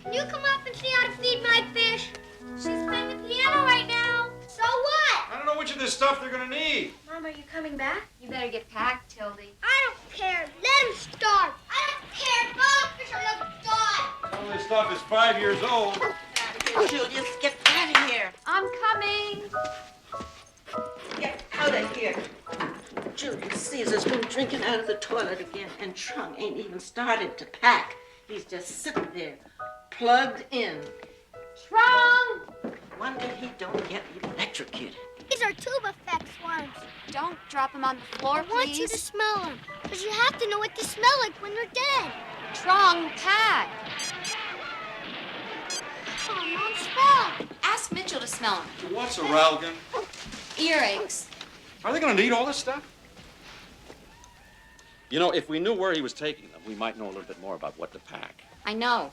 Can you come up and see how to feed my fish? She's playing the piano right now. So what? I don't know which of this stuff they're gonna need. Mom, are you coming back? You better get packed, Tildy. I don't care. Let him starve. I don't care. Both fish are let him starve. Some of this stuff is 5 years old. Julius, get out of here. I'm coming. Get out of here. Julius Caesar's been drinking out of the toilet again, and Trung ain't even started to pack. He's just sitting there, plugged in. Trung! Wonder he don't get electrocuted. These are tube effects worms. Don't drop them on the floor, I want you to smell them. Because you have to know what they smell like when they're dead. Trung, pack. Come on, Mom, smell. Ask Mitchell to smell them. What's a Ralgan? Earaches. Are they gonna need all this stuff? You know, if we knew where he was taking them, we might know a little bit more about what to pack. I know.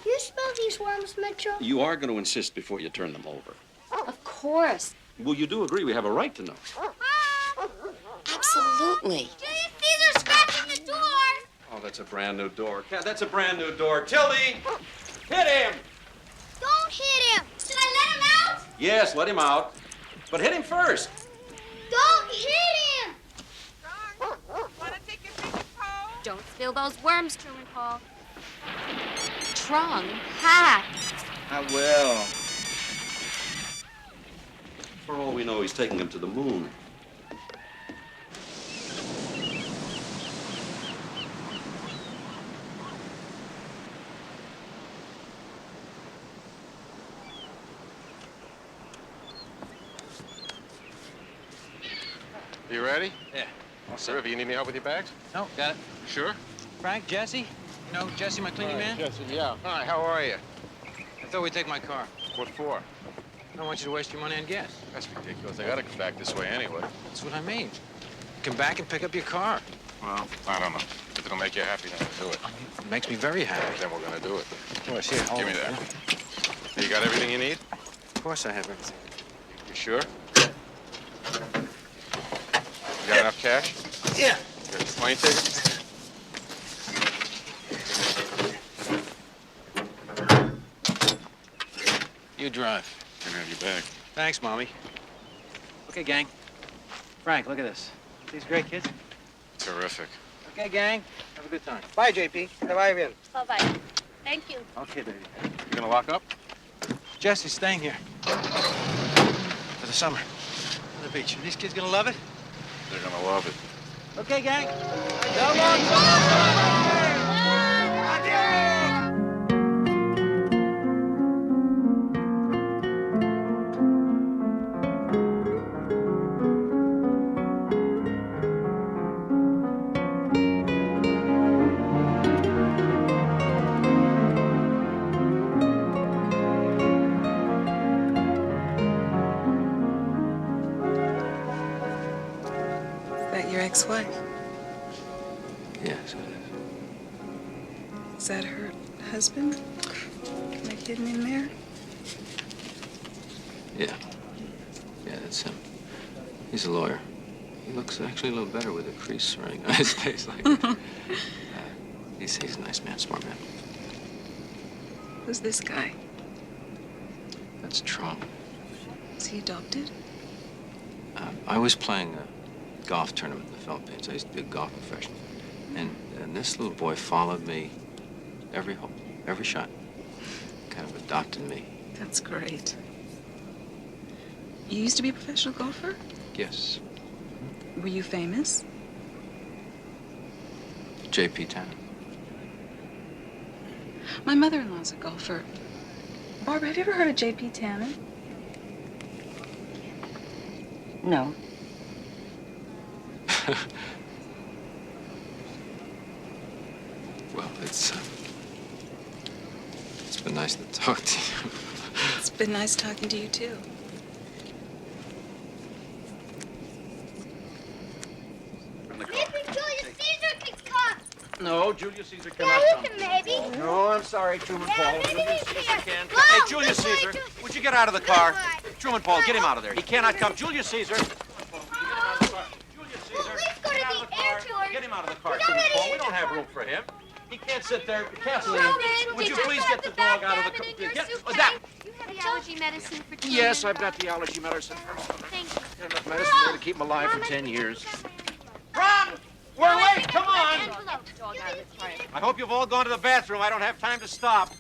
Do you smell these worms, Mitchell? You are going to insist before you turn them over. Of course. Well, you do agree we have a right to know. Absolutely. Julius Caesar's scratching the door. Oh, that's a brand new door. Cat, that's a brand new door. Tildy! Hit him! Don't hit him. Should I let him out? Yes, let him out. But hit him first. Don't hit him. Don't spill those worms, Truman Paul. Trung, pack. I will. For all we know, he's taking him to the moon. You ready? Yeah. Sir, if you need any help with your bags? No, got it. Sure. Frank, Jesse? You know Jesse, my cleaning man? Jesse, yeah. Hi, how are you? I thought we'd take my car. What for? I don't want you to waste your money on gas. That's ridiculous. I gotta come back this way anyway. That's what I mean. Come back and pick up your car. Well, I don't know. If it'll make you happy, then we'll do it. It makes me very happy. Then we're gonna do it. Of course, here. Give me that. You got everything you need? Of course I have everything. You sure? You got enough cash? Yeah. You got plane tickets? You drive. You can have your bag. Thanks, Mommy. Okay, gang. Frank, look at this. These great kids. Terrific. Okay, gang. Have a good time. Bye, JP. Te vaya bien. Bye-bye. Thank you. Okay, baby. You gonna lock up? Jesse's staying here. For the summer. On the beach. Are these kids gonna love it? They're gonna love it. Okay, gang. So long. Your ex-wife? Yes, it Is that her husband? Am I hidden in there? is. Yeah. Yeah, that's him. He's a lawyer. He looks actually a little better with a crease running on his face like that. He's a nice man, smart man. Who's this guy? That's Trump. Is he adopted? I was playing a golf tournament in the Philippines. I used to be a golf professional. And this little boy followed me every hole, every shot. Kind of adopted me. That's great. You used to be a professional golfer? Yes. Were you famous? J.P. Tannen. My mother-in-law's a golfer. Barbara, have you ever heard of J.P. Tannen? No. Well, it's been nice to talk to you. It's been nice talking to you, too. Maybe Julius Caesar can come. No, Julius Caesar Yeah, cannot he come. can maybe. No, I'm sorry, Truman Paul. Yeah, maybe Julius he's Caesar here. can't Go, come. Hey, Julius that's right, Caesar, Julius- would you get out of the car? Right. Truman Paul, get him out of there. He cannot come. Julius Caesar. Julius Well, Caesar. let's go to Get out of the car. air tour. Get him out of the car, We Truman already Paul. We did don't have that. room for him. He can't sit there. Kathleen, Roman, would did you you please put get the back dog out of the cabin in your Get suitcase? that. You have the allergy medicine for Truman? Yes, I've got the allergy medicine. Thank you. Got enough medicine there to keep him alive for 10 years. Ron, we're late. Come on. Envelope, dog out of the party. I hope you've all gone to the bathroom. I don't have time to stop.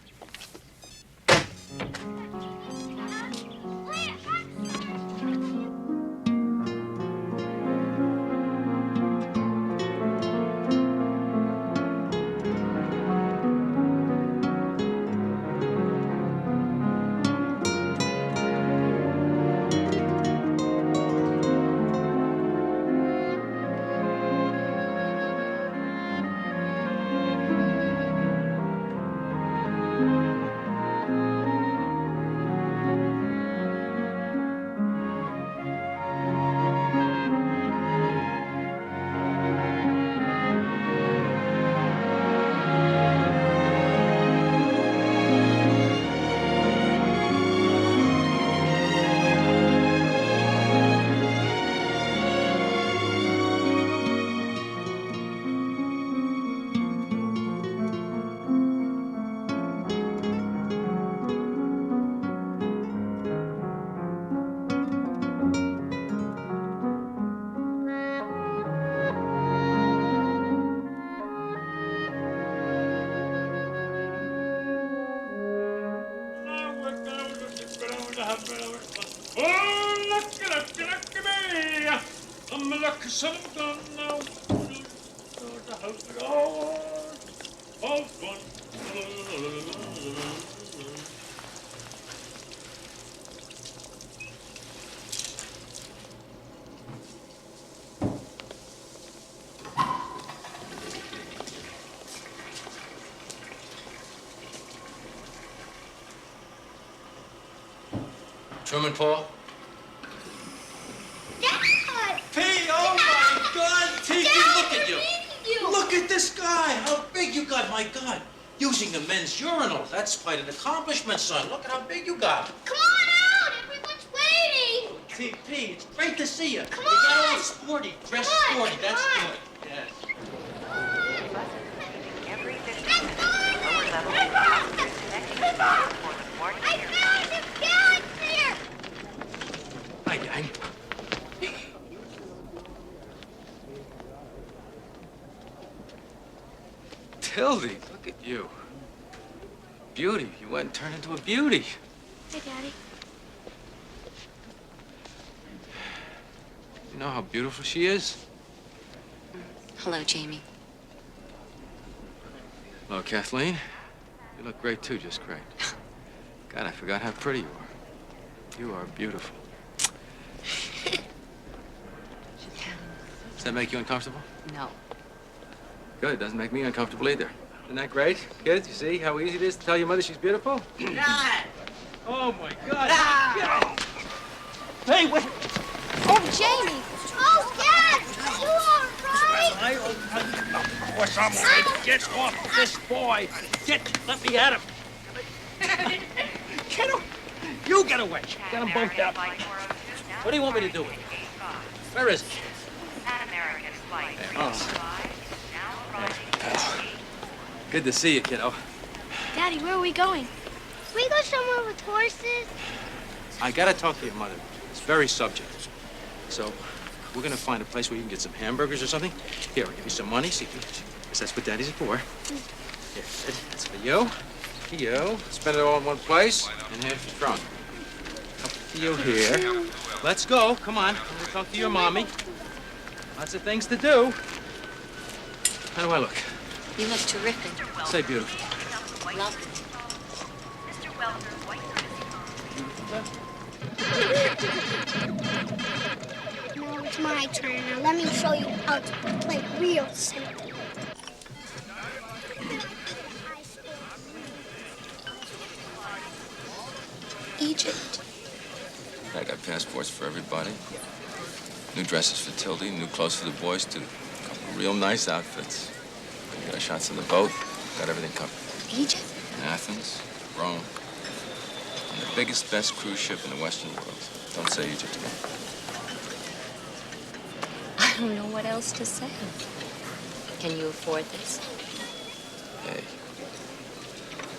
I'm a lucky son of a gun now. The house of all fun. Truman, Paul? Dad! P, oh my God, Tiki, look at you. You. Look at this guy, how big you got, my God. Using the men's urinal, that's quite an accomplishment, son. Look at how big you got. Come on out! Everyone's waiting! TP, it's great to see you. Come You got all on. sporty, dressed Come on, sporty, that's come on. good. Yes. Every 15 Let's minutes, go! lower level Let's go! connecting spot for the morning I air. found him! Galaxy here! Hi, gang. Tildy, look at you. Beauty. You went and turned into a beauty. Hey, Daddy. You know how beautiful she is? Hello, Jamie. Hello, Kathleen. You look great, too, just great. God, I forgot how pretty you are. You are beautiful. Does that make you uncomfortable? No. Good, it doesn't make me uncomfortable either. Isn't that great? Kids, you see how easy it is to tell your mother she's beautiful? Dad! Oh, my God. Hey, wait. Oh, Jamie! Oh, Dad! You all right? Of course I'm all right. Get off this boy. Let me at him. Get him. You get away. Get them both out. What do you want me to do with him? Where is he? Pan American flight 305, now arriving at Good to see you, kiddo. Daddy, where are we going? Can we go somewhere with horses? I gotta talk to your mother. It's very subject. So, we're gonna find a place where you can get some hamburgers or something. Here, I'll give you some money. See, because that's what daddies are for. Here, Ed, that's for you. For you. Spend it all in one place. And here's your trunk. Up for you here. Let's go. Come on. We'll talk to your mommy. Lots of things to do. How do I look? You look terrific. Say beautiful. Lovely. Mr. Welter, white Now it's my turn. Now let me show you how to play real simple. Egypt. I got passports for everybody. New dresses for Tildy, new clothes for the boys, too. A couple of real nice outfits. Got shots on the boat. Got everything covered. Egypt? Athens, Rome. On the biggest, best cruise ship in the Western world. Don't say Egypt again. I don't know what else to say. Can you afford this? Hey,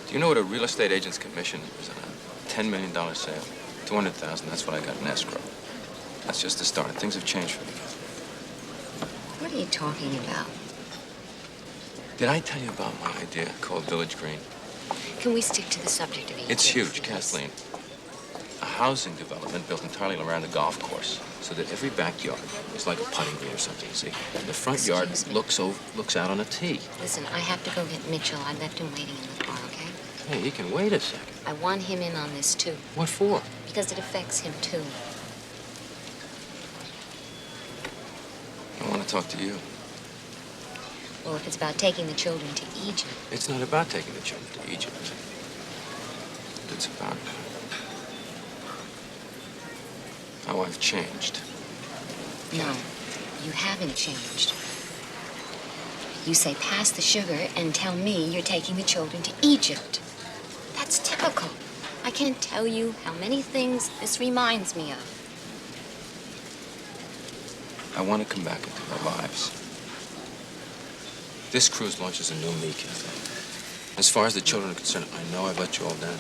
do you know what a real estate agent's commission is on a $10 million sale? 200,000, that's what I got in escrow. That's just the start. Things have changed for me. What are you talking about? Did I tell you about my idea called Village Green? Can we stick to the subject of Egypt? It's huge, Kathleen. A housing development built entirely around the golf course, so that every backyard is like a putting green or something, you see? The front yard looks out on a tee. Listen, I have to go get Mitchell. I left him waiting in the car, okay? Hey, he can wait a second. I want him in on this, too. What for? Because it affects him, too. I want to talk to you. Well, if it's about taking the children to Egypt... It's not about taking the children to Egypt. It's about how I've changed. No, you haven't changed. You say, pass the sugar and tell me you're taking the children to Egypt. That's typical. I can't tell you how many things this reminds me of. I want to come back into our lives. This cruise launches a new me, Kathleen. As far as the children are concerned, I know I've let you all down.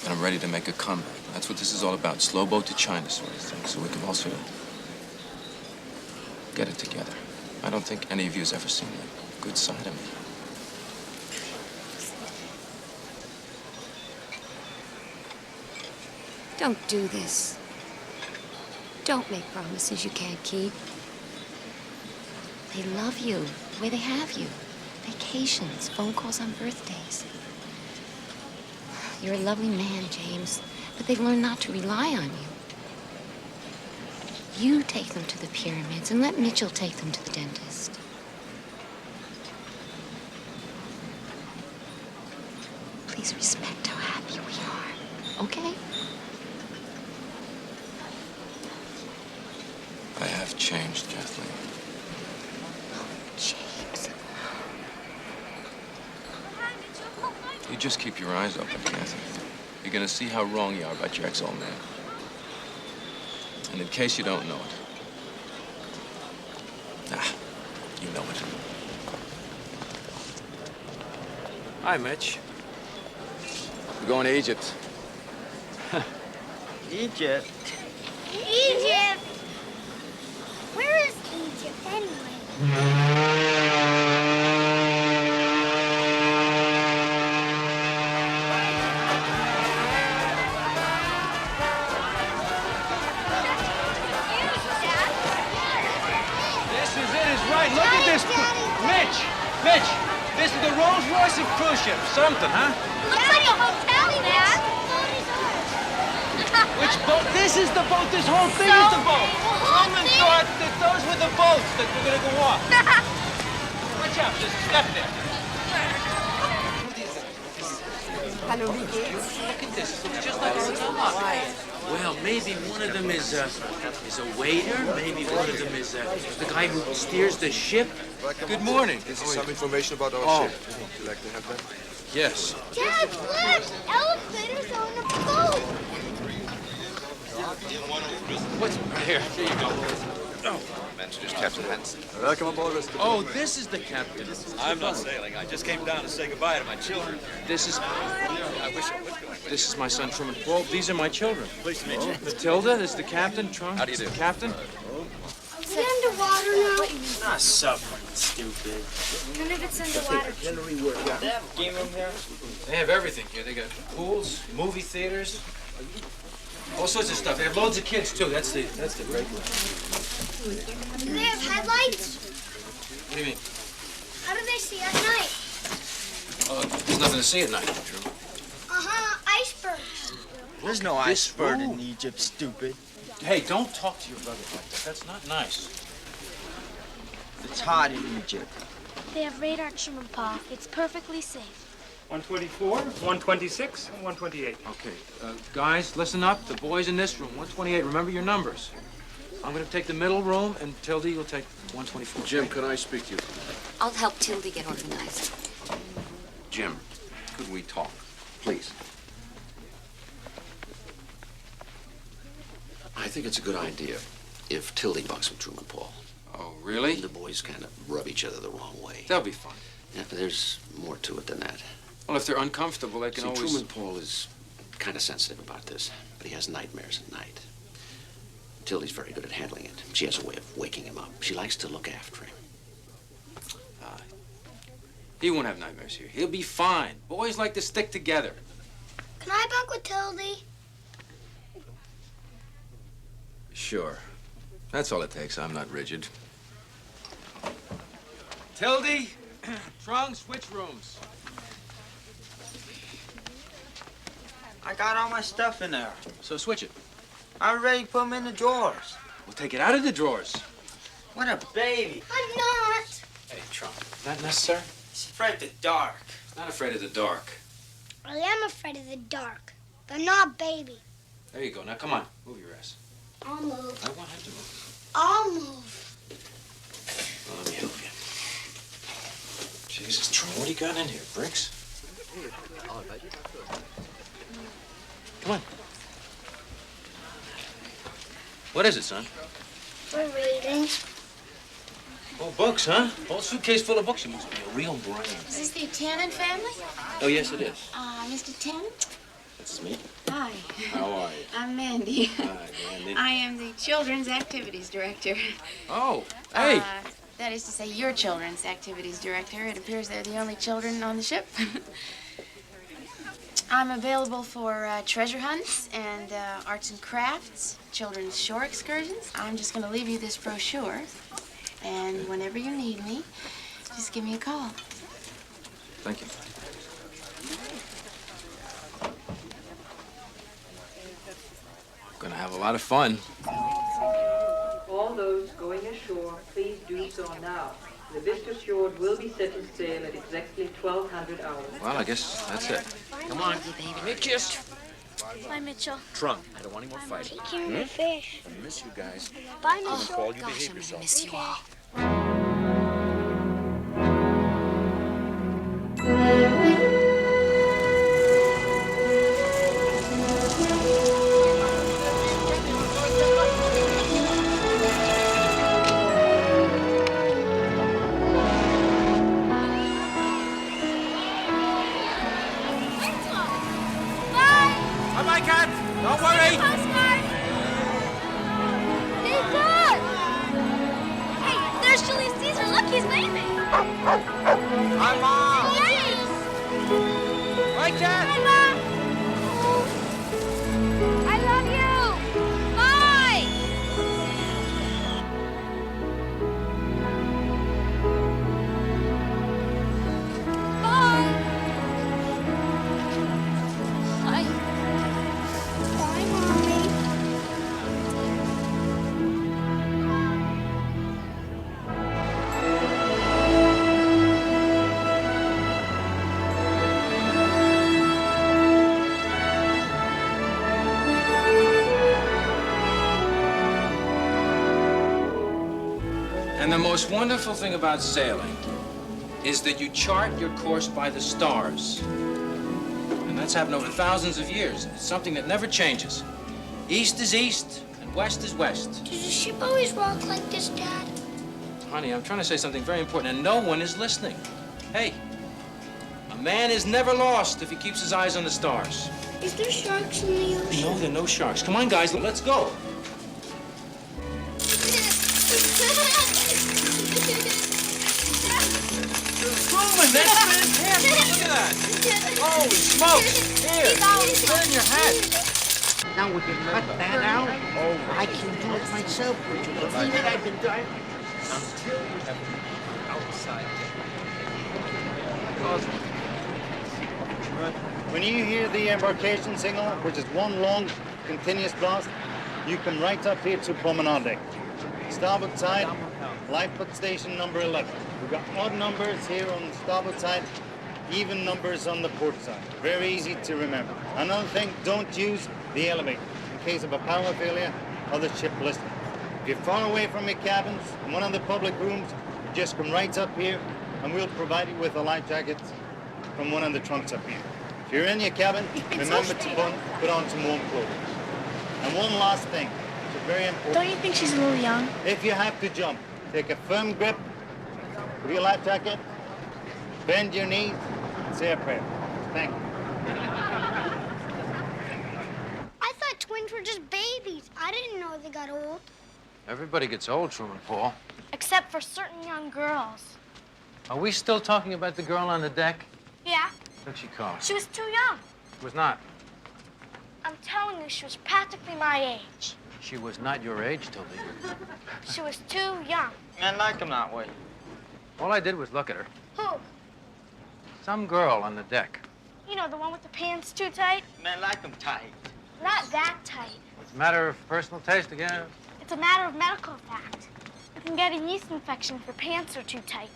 But I'm ready to make a comeback. That's what this is all about. Slow boat to China sort of thing. So we can all sort of get it together. I don't think any of you has ever seen the good side of me. Don't do this. Don't make promises you can't keep. They love you the way they have you. Vacations, phone calls on birthdays. You're a lovely man, James, but they've learned not to rely on you. You take them to the pyramids and let Mitchell take them to the dentist. Please respect how happy we are, okay? I have changed, Kathleen. James. You just keep your eyes open, Kathy. You're gonna see how wrong you are about your ex-old man. And in case you don't know it, you know it. Hi, Mitch. We're going to Egypt. Egypt! Egypt? Where is Egypt anyway? Look at this. Mitch, this is the Rolls Royce of cruise ship. Something, huh? Looks like a hotel, Dad. Which boat? This is the boat. This whole thing is the boat. Roman thought that those were the boats that were going to go off. Watch out. Just step there. Hallo, wie geht's? Look at this. It's just like a hotel lobby. Well, maybe one of them is a waiter. Maybe one of them is the guy who steers the ship. Good morning. This is some information about our ship. Would you like to have that? Yes. Dad, look! Elevators on the boat! What's here? Here you go. Oh. Introduce Captain Hansen. Welcome aboard, Mr. Oh, this is the captain. I'm not sailing. I just came down to say goodbye to my children. This is... I wish I was going. This is my son, Truman. Well, these are my children. Pleased to meet you. Matilda, this is the captain. Trunk. How do you do? The captain. Are we underwater now? Not submarine, stupid. None of it's underwater. They have a game room here? They have everything here. They got pools, movie theaters, all sorts of stuff. They have loads of kids too. That's the great one. Do they have headlights? What do you mean? How do they see at night? Oh, there's nothing to see at night, True. Icebergs. There's no iceberg in Egypt, stupid. Hey, don't talk to your brother like that. That's not nice. It's hot in Egypt. They have radar, Truman Pa. It's perfectly safe. 124, 126, and 128. Okay, guys, listen up. The boys in this room, 128. Remember your numbers. I'm going to take the middle room, and Tildy, you'll take 124. Jim, can I speak to you? I'll help Tildy get organized. Jim, could we talk? Please. I think it's a good idea if Tildy bucks with Truman Paul. Oh, really? The boys kind of rub each other the wrong way. That'll be fun. Yeah, but there's more to it than that. Well, if they're uncomfortable, they can See, always... Truman Paul is kind of sensitive about this, but he has nightmares at night. Tildy's very good at handling it. She has a way of waking him up. She likes to look after him. He won't have nightmares here. He'll be fine. Boys like to stick together. Can I bunk with Tildy? Sure. That's all it takes. I'm not rigid. Tildy, trunk, switch rooms. I got all my stuff in there. So switch it. I already put them in the drawers. We'll take it out of the drawers. What a baby. I'm not. Hey, Trump, not necessary? He's afraid of the dark. Not afraid of the dark. I am afraid of the dark, but not baby. There you go. Now, come on. Move your ass. I'll move. I won't have to move. I'll move. Well, let me help you. Jesus, Trump, what do you got in here? Bricks? Come on. What is it, son? We're reading. Oh, books, huh? Whole suitcase full of books. You must be a real brain. Is this the Tannen family? Oh, yes, it is. Mr. Tannen? That's me. Hi. How are you? I'm Mandy. Hi, Mandy. I am the Children's Activities Director. Oh, hey. That is to say, your Children's Activities Director. It appears they're the only children on the ship. I'm available for treasure hunts and arts and crafts, children's shore excursions. I'm just going to leave you this brochure. And whenever you need me, just give me a call. Thank you. Gonna have a lot of fun. All those going ashore, please do so now. The Vista Fjord will be setting sail at exactly 1200 hours. Well, I guess that's it. Come on, baby. give me a kiss. Bye, Mitchell. Trunk, I don't want any more fighting. Take care of the fish. I miss you guys. Bye, Mitchell. Paul, you Gosh, behave I'm gonna yourself. miss you all. Bye-bye, Cat. Don't worry. Postcard. Hey, look. Hey, there's Julius Caesar. Look, he's waving. Hi, Mom. Yay. Bye, Cat. Bye, Mom. I love you. Bye. Bye. Bye. Bye, Mommy. And the most wonderful thing about sailing is that you chart your course by the stars. And that's happened over thousands of years. It's something that never changes. East is east, and west is west. Does the ship always rock like this, Dad? Honey, I'm trying to say something very important, and no one is listening. Hey, a man is never lost if he keeps his eyes on the stars. Is there sharks in the ocean? No, there are no sharks. Come on, guys, let's go. Truman, that's fantastic. Look at that. Holy smokes. Here, put in your hat. Now, would you cut that out? Oh, I can do it myself. Would you believe it? I've been doing Until you have outside. When you hear the embarkation signal, which is one long, continuous blast, you come right up here to promenade deck. Starboard side, lifeboat station number 11. We've got odd numbers here on the starboard side, even numbers on the port side. Very easy to remember. Another thing, don't use the elevator in case of a power failure or the ship listing. If you're far away from your cabins, in one of the public rooms, just come right up here and we'll provide you with a life jacket from one of the trunks up here. If you're in your cabin, remember to put on some warm clothing. And one last thing, which is very important. Don't you think she's a little young? If you have to jump, take a firm grip with your life jacket bend your knees, and say a prayer. Thank you. I thought twins were just babies. I didn't know they got old. Everybody gets old, Truman Paul. Except for certain young girls. Are we still talking about the girl on the deck? Yeah, What'd she call? she was too young. Was not. I'm telling you, she was practically my age. She was not your age, Tildy. She was too young. Men like them that way. All I did was look at her. Who? Some girl on the deck. You know, the one with the pants too tight? Men like them tight. Not that tight. It's a matter of personal taste again. It's a matter of medical fact. You can get a yeast infection if your pants are too tight.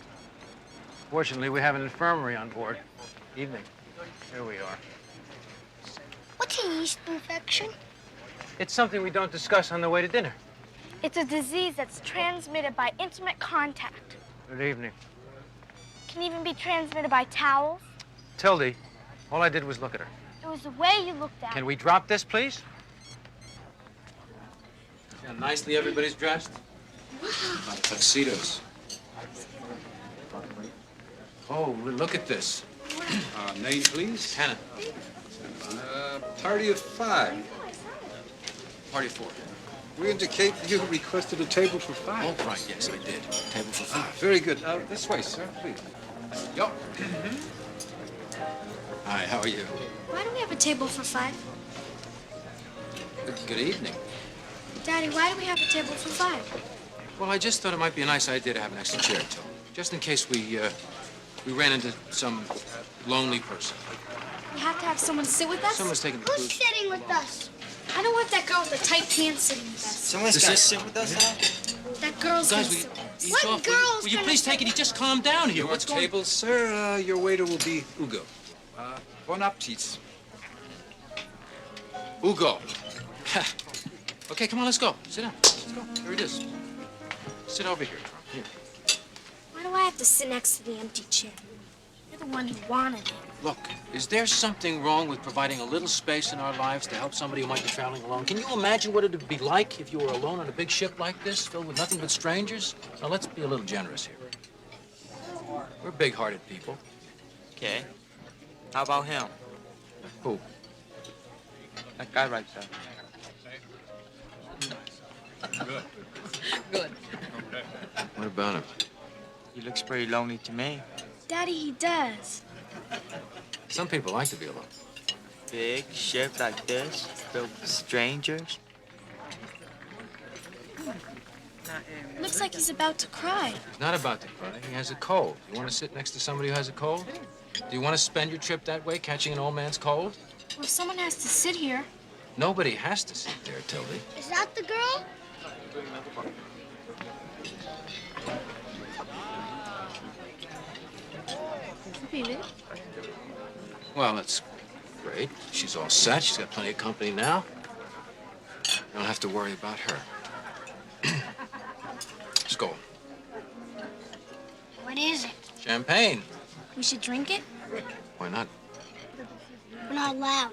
Fortunately, we have an infirmary on board. Evening. Here we are. What's a yeast infection? It's something we don't discuss on the way to dinner. It's a disease that's transmitted by intimate contact. Good evening. Can even be transmitted by towels. Tildy, all I did was look at her. It was the way you looked at Can her. we drop this, please? See how nicely everybody's dressed? Like tuxedos. Oh, look at this. Name, please? Tannen. Party of 5. Party of 4. We indicate you requested a table for 5. Oh, right, yes, I did. Table for 5. Very good. This way, sir, please. Yo. Hi, how are you? Why do we have a table for 5? Good evening. Daddy, why do we have a table for 5? Well, I just thought it might be a nice idea to have an extra chair, Till. Just in case we ran into some lonely person. We have to have someone sit with us? Someone's taking the Who's cruise. sitting with us? I don't want that girl with the tight pants sitting with us. Someone's This got to is- sit with us now? That girl's Guys, gonna will sit with us. you What soft- girl's will you gonna please sit take it? with You just calm down here. You What's want going table, sir? Your waiter will be Hugo. Bon appetit. Hugo. Okay, come on, let's go. Sit down. Let's go. Here it is. Sit over here, Trump. Here. Why do I have to sit next to the empty chair? You're the one who wanted it. Look, is there something wrong with providing a little space in our lives to help somebody who might be traveling alone? Can you imagine what it would be like if you were alone on a big ship like this, filled with nothing but strangers? Now, let's be a little generous here. We're big-hearted people. Okay. How about him? Who? That guy right there. Good. Good. What about him? He looks pretty lonely to me. Daddy, he does. Some people like to be alone. Big ship like this, filled with strangers. Looks like he's about to cry. He's not about to cry. He has a cold. You want to sit next to somebody who has a cold? Do you want to spend your trip that way, catching an old man's cold? Well, someone has to sit here. Nobody has to sit there, Tildy. Is that the girl? Well, that's great. She's all set. She's got plenty of company now. You don't have to worry about her. Let's go. What is it? Champagne. We should drink it? Why not? We're not allowed.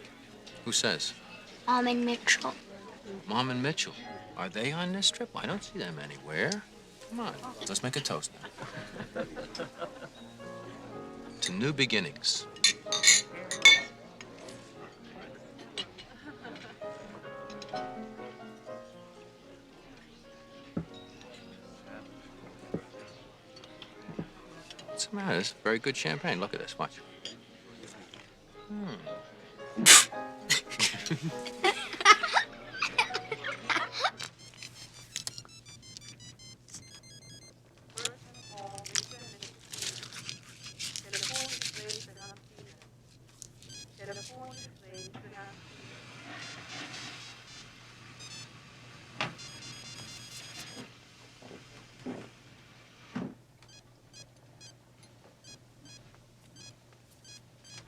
Who says? Mom and Mitchell. Mom and Mitchell. Are they on this trip? I don't see them anywhere. Come on, let's make a toast now. To new beginnings. What's the matter? This is very good champagne. Look at this. Watch.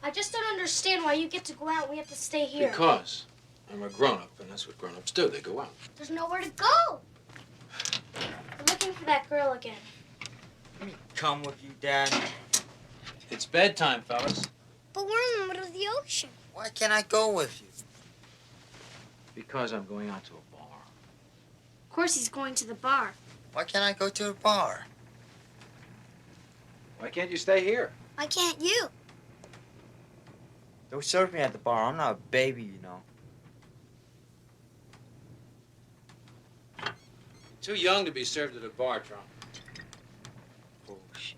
I just don't understand why you get to go out and we have to stay here. Because I'm a grown-up, and that's what grown-ups do. They go out. There's nowhere to go. We're looking for that girl again. Come with you, Dad. It's bedtime, fellas. But we're in the middle of the ocean. Why can't I go with you? Because I'm going out to a bar. Of course he's going to the bar. Why can't I go to a bar? Why can't you stay here? Why can't you? Don't serve me at the bar. I'm not a baby, you know. Too young to be served at a bar, Trump. Bullshit.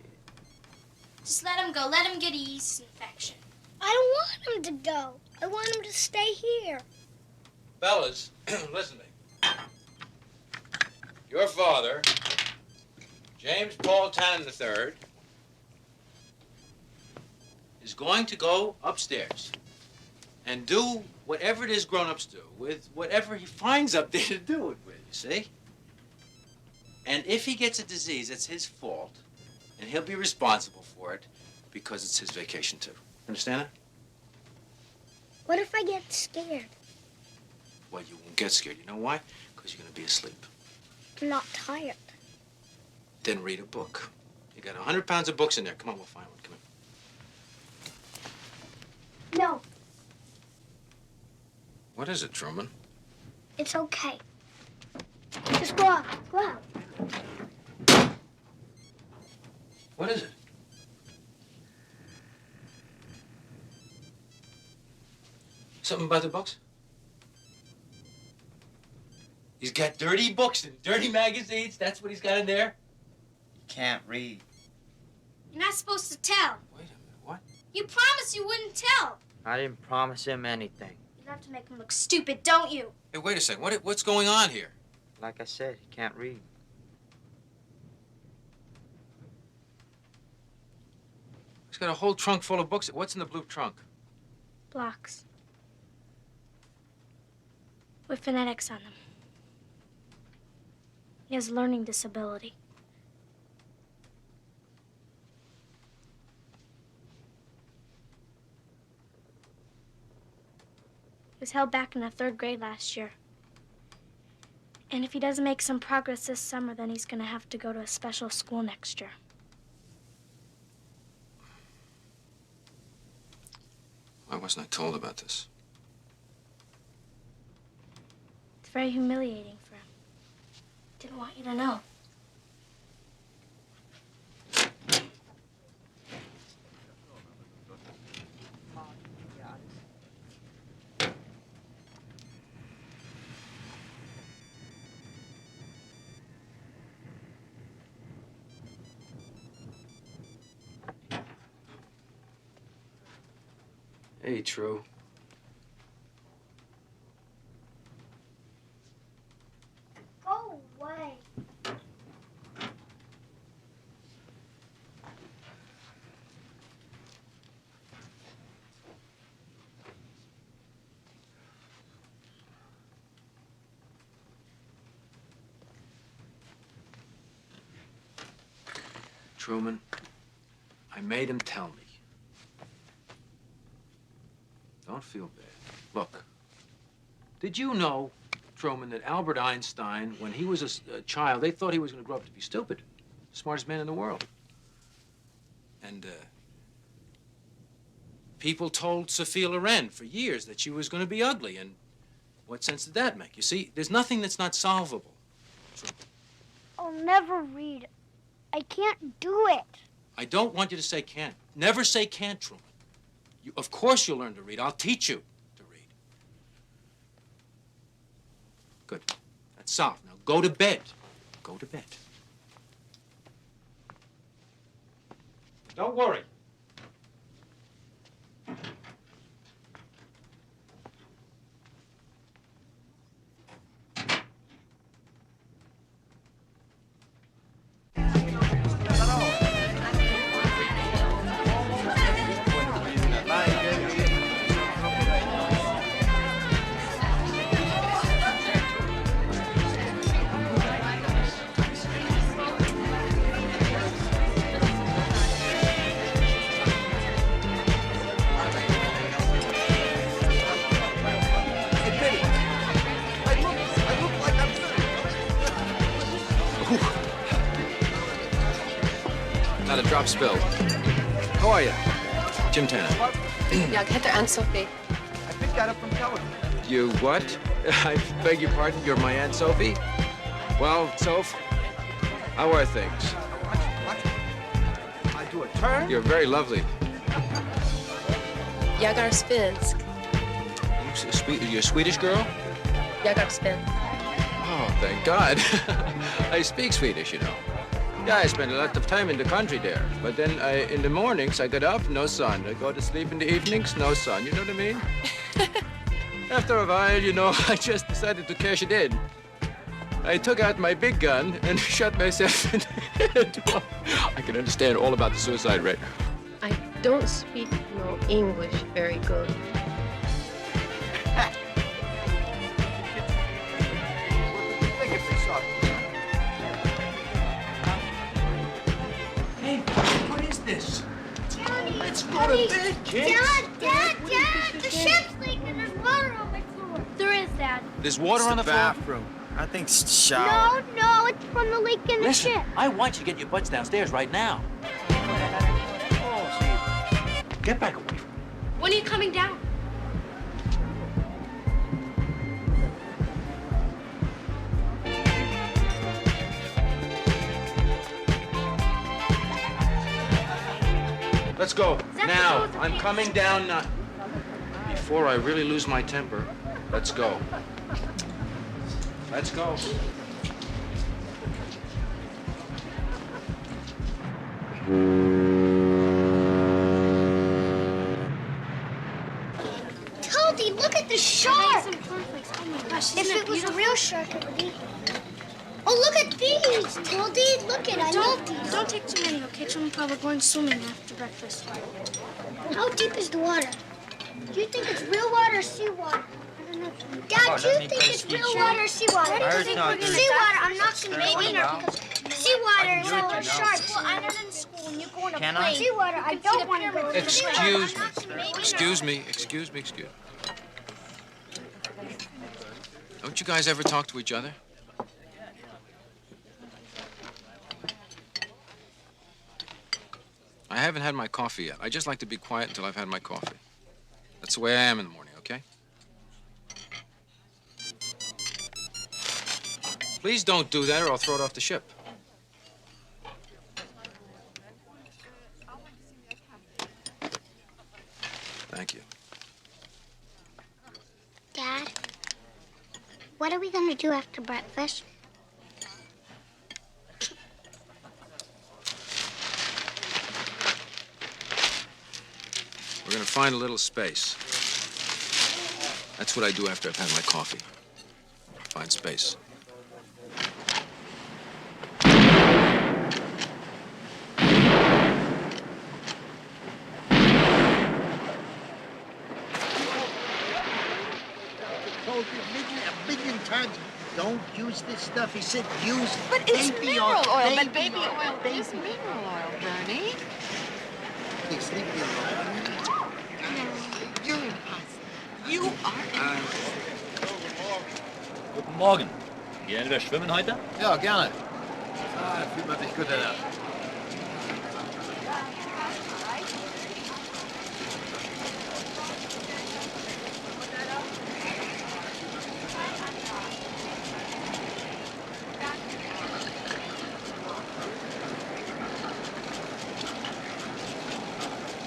Just let him go. Let him get a yeast infection. I don't want him to go. I want him to stay here. Fellas, listen to me. Your father, James Paul Tannen III, is going to go upstairs and do whatever it is grown-ups do with whatever he finds up there to do it with, you see? And if he gets a disease, it's his fault, and he'll be responsible for it because it's his vacation, too. Understand that? What if I get scared? Well, you won't get scared. You know why? Because you're going to be asleep. I'm not tired. Then read a book. You got 100 pounds of books in there. Come on, we'll find one. Come on. No, What is it, Truman? it's okay. Just go out. Go out. What is it? Something about the books? He's got dirty books and dirty magazines. That's what he's got in there? You can't read. You're not supposed to tell. Wait a minute, what? You promised you wouldn't tell. I didn't promise him anything. You have to make him look stupid, don't you? Hey, wait a second. What's going on here? Like I said, he can't read. He's got a whole trunk full of books. What's in the blue trunk? Blocks. With phonetics on them. He has a learning disability. He was held back in the 3rd grade last year. And if he doesn't make some progress this summer, then he's gonna have to go to a special school next year. Why wasn't I told about this? It's very humiliating for him. Didn't want you to know. Hey, True. Go away. Truman, I made him tell me. Don't feel bad. Look, did you know, Truman, that Albert Einstein, when he was a child, they thought he was going to grow up to be stupid. Smartest man in the world. And, people told Sophia Loren for years that she was going to be ugly, and what sense did that make? You see, there's nothing that's not solvable. Truman. I'll never read. I can't do it. I don't want you to say can't. Never say can't, Truman. Of course you'll learn to read. I'll teach you to read. Good. That's solved. Now go to bed. Go to bed. Don't worry. Not a drop spilled. How are you? Jim Tannen. Jag heter Ann-Sophie. I picked that up from television. You what? I beg your pardon? You're my Aunt Sophie? Well, Soph, how are things? I do it. her? You're very lovely. Jag är svensk. You're a Swedish girl? Jag är svensk. Oh, thank God. I speak Swedish, you know. Yeah, I spend a lot of time in the country there. But then in the mornings, I get up, no sun. I go to sleep in the evenings, no sun. You know what I mean? After a while, you know, I just decided to cash it in. I took out my big gun and shot myself in the head. Well, I can understand all about the suicide rate. I don't speak no English very good. Hey, what is this? Let's go to bed, kids. Dad, the ship's leaking. There's water on my floor. There is, Dad. There's water on the floor? bathroom. I think it's the shower. No, it's from the leak in the Listen, ship. I want you to get your butts downstairs right now. Get back away. When are you coming down? Let's go. Now. I'm coming down now. Before I really lose my temper, let's go. Let's go. Toadie, look at the shark. Oh my gosh, if it was a real shark, it would be. Oh, look at these, Toadie. Look at I love these. Don't take too many, okay? Tomorrow we're going swimming after breakfast. How deep is the water? Do you think it's real water or seawater? I don't know. Dad, do you think it's real water or seawater? Seawater, I'm not going to clean her because seawater is full of sharks. Well, I learned in school when you go on a plane. Seawater, I don't want to go. Excuse me. Don't you guys ever talk to each other? I haven't had my coffee yet. I just like to be quiet until I've had my coffee. That's the way I am in the morning, okay? Please don't do that or I'll throw it off the ship. Thank you. Dad, what are we going to do after breakfast? We're gonna find a little space. That's what I do after I've had my coffee. Find space. Told you a million times, don't use this stuff. He said use But it's baby mineral oil. But baby baby oil is mineral oil, Bernie. Please leave me alone. You're impossible. You are Guten Morgen. Gehen wir schwimmen heute? Ja, gerne. Fühlt man sich gut danach.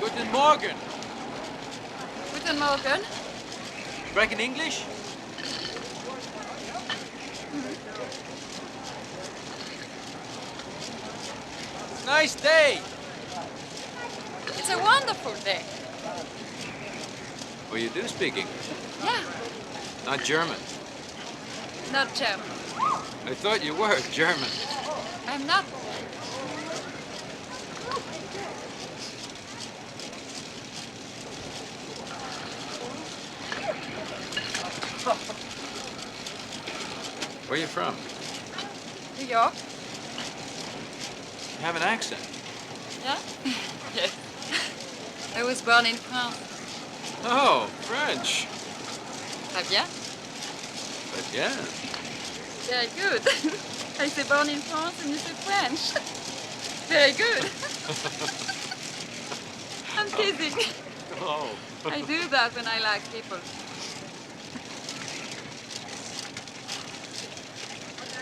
Guten Morgen. Guten Morgen. Sprechen English? Nice day. It's a wonderful day. Well, you do speak English. Yeah, Not German. not German. I thought you were German. I'm not. Where are you from? New York. You have an accent. Yeah? Yes. I was born in France. Oh, French. Très bien. But yeah. Very good. I say born in France and you say French. Very good. I'm kidding. Oh. I do that when I like people.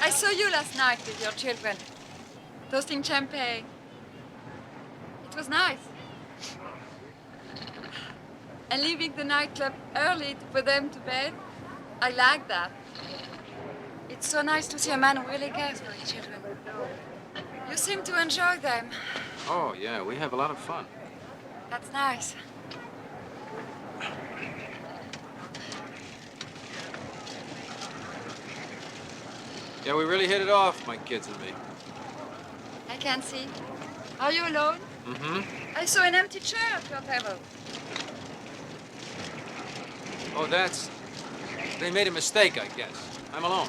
I saw you last night with your children, toasting champagne. It was nice. And leaving the nightclub early to put them to bed, I like that. It's so nice to see a man who really cares for his children. You seem to enjoy them. Oh, yeah, we have a lot of fun. That's nice. Yeah, we really hit it off, my kids and me. I can see. Are you alone? Mm-hmm. I saw an empty chair at your table. Oh, that's... They made a mistake, I guess. I'm alone.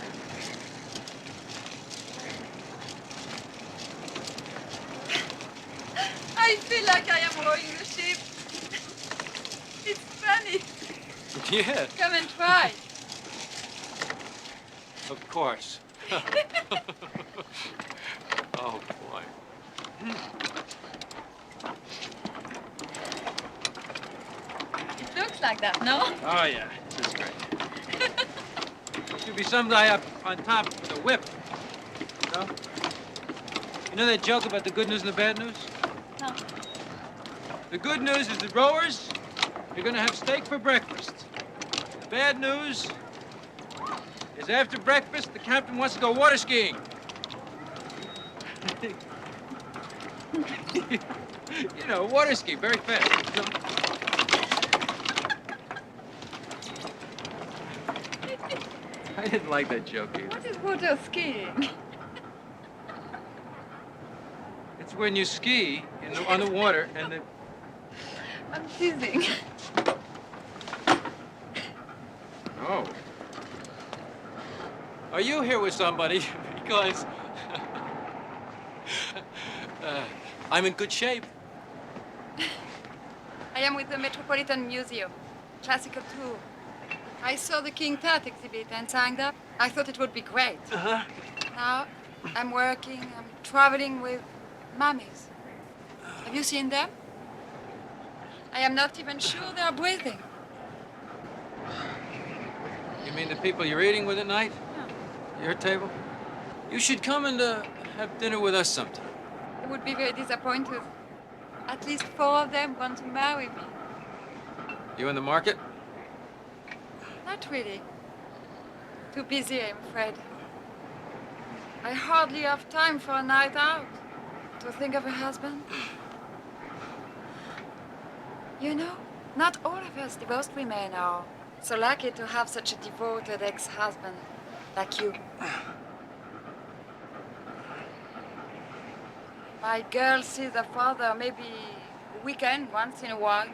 I feel like I am rowing the ship. It's funny. Yeah, Come and try. of course. Oh, boy. It looks like that, no? Oh, yeah, this is great. Should be some guy up on top with a whip. No? You know that joke about the good news and the bad news? No. The good news is the rowers, you're gonna have steak for breakfast. The bad news is after breakfast, the captain wants to go water skiing. You know, water skiing, very fast. You know? I didn't like that joke either. What is water skiing? It's when you ski on the water and the... I'm teasing. Oh. Are you here with somebody? Because I'm in good shape. I am with the Metropolitan Museum. Classical tour. I saw the King Tut exhibit and signed up. I thought it would be great. Uh-huh. Now, I'm working, I'm traveling with mummies. Have you seen them? I am not even sure they are breathing. You mean the people you're eating with at night? Yeah. Your table? You should come and have dinner with us sometime. I would be very disappointed. At least 4 of them want to marry me. You in the market? Not really. Too busy, I'm afraid. I hardly have time for a night out. To think of a husband. You know, not all of us divorced women are so lucky to have such a devoted ex-husband like you. My girl sees her father maybe a weekend once in a while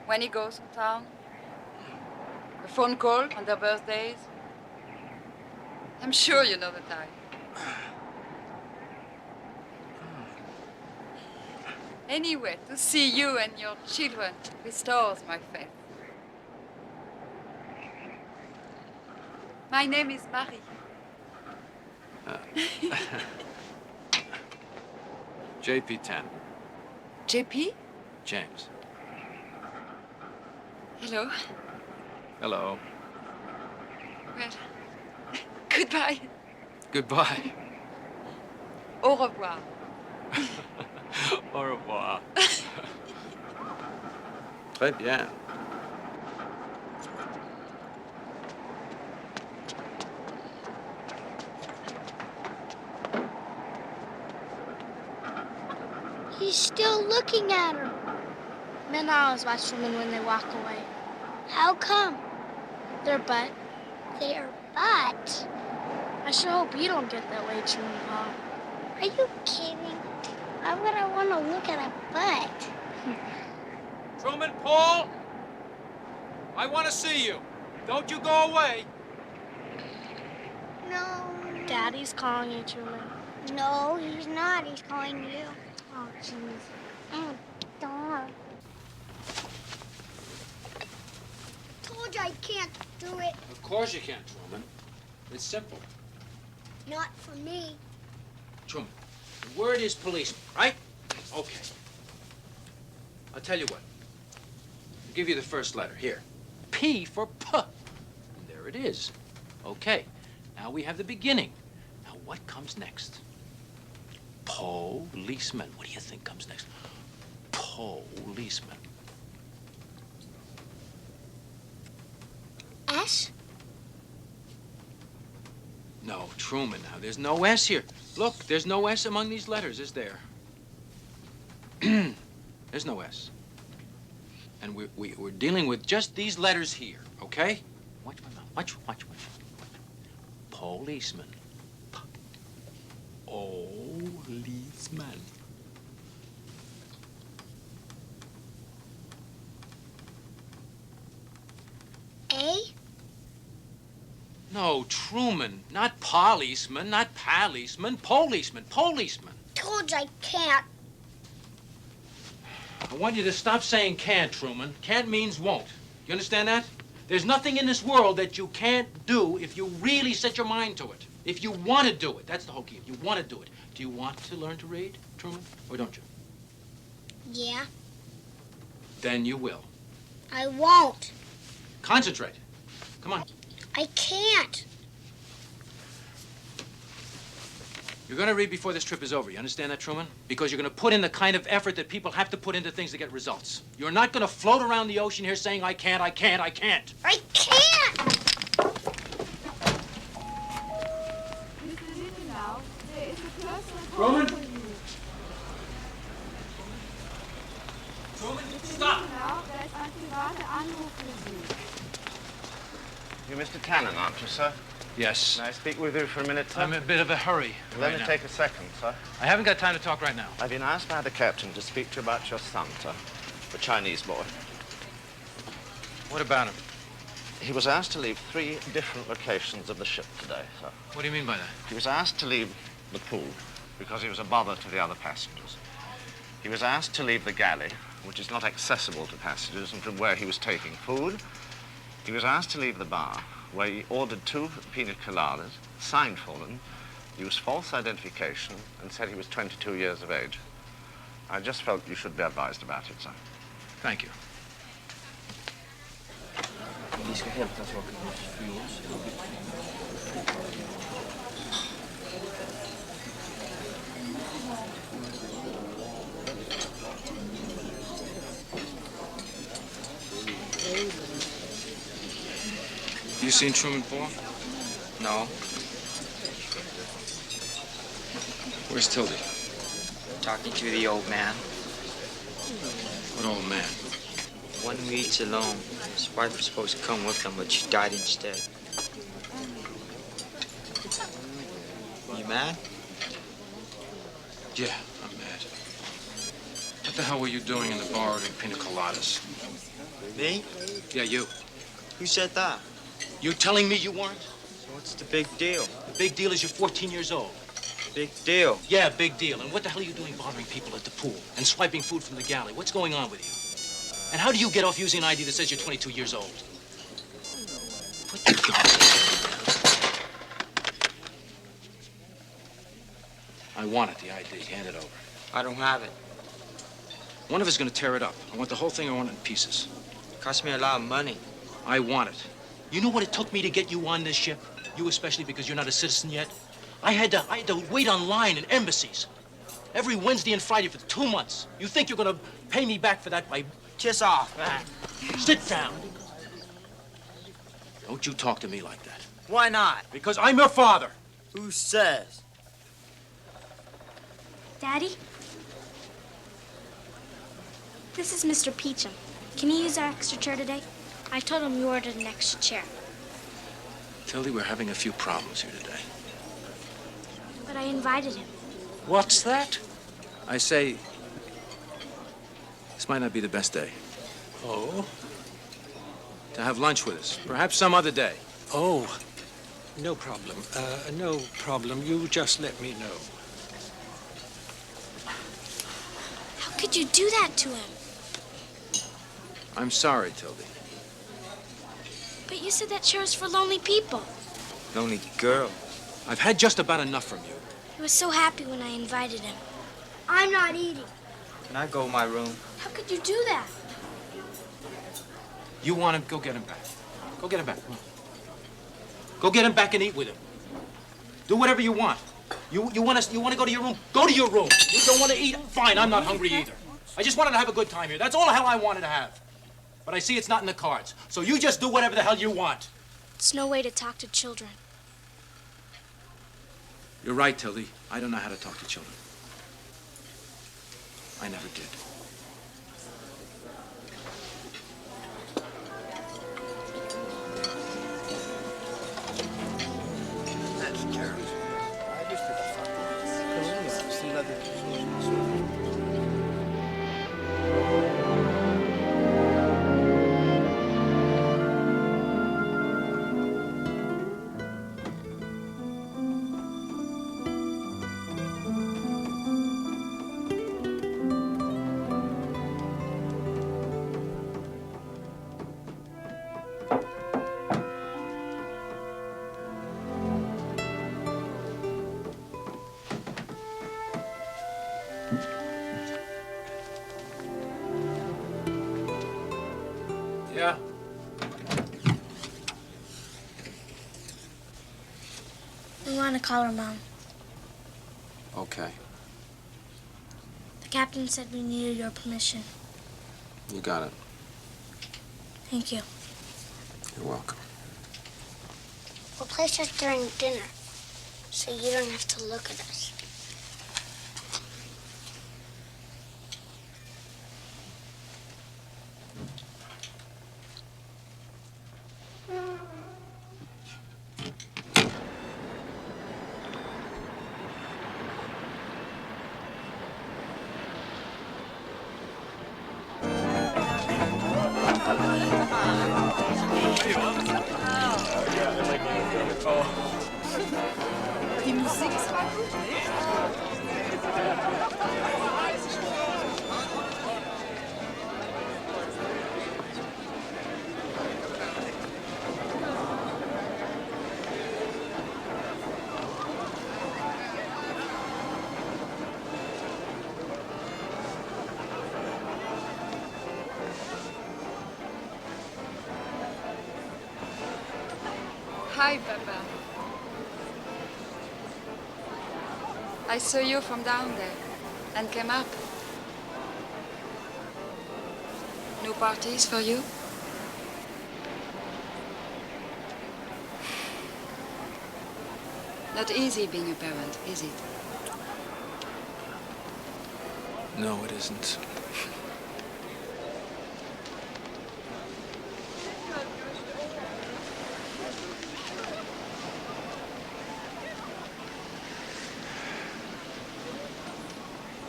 when he goes to town. A phone call on their birthdays. I'm sure you know the type. Anyway, to see you and your children restores my faith. My name is Marie. J.P. Tannen. JP? James. Hello. Hello. Well, goodbye. Goodbye. Au revoir. Au revoir. Très bien. He's still looking at her. Men always watch women when they walk away. How come? Their butt. Their butt? I sure hope you don't get that way, Truman Paul. Are you kidding? Why would I want to look at a butt? Truman Paul, I want to see you. Don't you go away. No. Daddy's calling you, Truman. No, he's not. He's calling you. Oh, jeez. Oh, dog. Told you I can't do it. Of course you can, Truman. It's simple. Not for me. Truman, the word is policeman, right? Okay. I'll tell you what. I'll give you the first letter. Here. P for P. And there it is. Okay. Now we have the beginning. Now what comes next? Policeman. What do you think comes next? Policeman. S? No, Truman, now, there's no S here. Look, there's no S among these letters, is there? There's no S. And we're dealing with just these letters here, okay? Watch my mouth. Watch. Policeman. Policeman. A? No, Truman. Not policeman, not policeman. Policeman. Told you I can't. I want you to stop saying can't, Truman. Can't means won't. You understand that? There's nothing in this world that you can't do if you really set your mind to it. If you want to do it. That's the whole key. If you want to do it. Do you want to learn to read, Truman? Or don't you? Yeah. Then you will. I won't. Concentrate. Come on. I can't. You're going to read before this trip is over. You understand that, Truman? Because you're going to put in the kind of effort that people have to put into things to get results. You're not going to float around the ocean here saying, I can't. I can't! Truman? Truman, stop! You're Mr. Tannen, aren't you, sir? Yes. May I speak with you for a minute, sir? I'm in a bit of a hurry. Let me take a second, sir. I haven't got time to talk right now. I've been asked by the captain to speak to you about your son, sir. The Chinese boy. What about him? He was asked to leave 3 different locations of the ship today, sir. What do you mean by that? He was asked to leave the pool because he was a bother to the other passengers. He was asked to leave the galley, which is not accessible to passengers, and from where he was taking food. He was asked to leave the bar, where he ordered 2 pina coladas, signed for them, used false identification, and said he was 22 years of age. I just felt you should be advised about it, sir. Thank you. You seen Truman before? No. Where's Tildy? Talking to the old man. What old man? One who eats alone. His wife was supposed to come with him, but she died instead. You mad? Yeah, I'm mad. What the hell were you doing in the bar ordering pina coladas? Me? Yeah, you. Who said that? You telling me you weren't? So what's the big deal? The big deal is you're 14 years old. Big deal? Yeah, big deal. And what the hell are you doing bothering people at the pool and swiping food from the galley? What's going on with you? And how do you get off using an ID that says you're 22 years old? Put the gun. I want it, the ID. Hand it over. I don't have it. One of us is going to tear it up. I want the whole thing. I want it in pieces. It cost me a lot of money. I want it. You know what it took me to get you on this ship? You especially, because you're not a citizen yet. I had to wait online in embassies every Wednesday and Friday for 2 months. You think you're going to pay me back for that by... Kiss off. Sit down. Don't you talk to me like that. Why not? Because I'm your father. Who says? Daddy? This is Mr. Peachum. Can he use our extra chair today? I told him you ordered an extra chair. Tildy, we're having a few problems here today. But I invited him. What's that? I say, this might not be the best day. Oh? To have lunch with us. Perhaps some other day. Oh, no problem. No problem. You just let me know. How could you do that to him? I'm sorry, Tildy. But you said that chair is for lonely people. Lonely girl. I've had just about enough from you. He was so happy when I invited him. I'm not eating. Can I go to my room? How could you do that? You want him, go get him back. Go get him back. Come on. Go get him back and eat with him. Do whatever you want. You want to go to your room? Go to your room. You don't want to eat? Fine, I'm not hungry either. I just wanted to have a good time here. That's all the hell I wanted to have. But I see it's not in the cards. So you just do whatever the hell you want. It's no way to talk to children. You're right, Tildy. I don't know how to talk to children. I never did. Yeah? We want to call her Mom. Okay. The captain said we needed your permission. You got it. Thank you. You're welcome. We'll place us during dinner, so you don't have to look at us. Die Musik ist mal gut, nicht? Hi, Papa. I saw you from down there and came up. No parties for you? Not easy being a parent, is it? No, it isn't.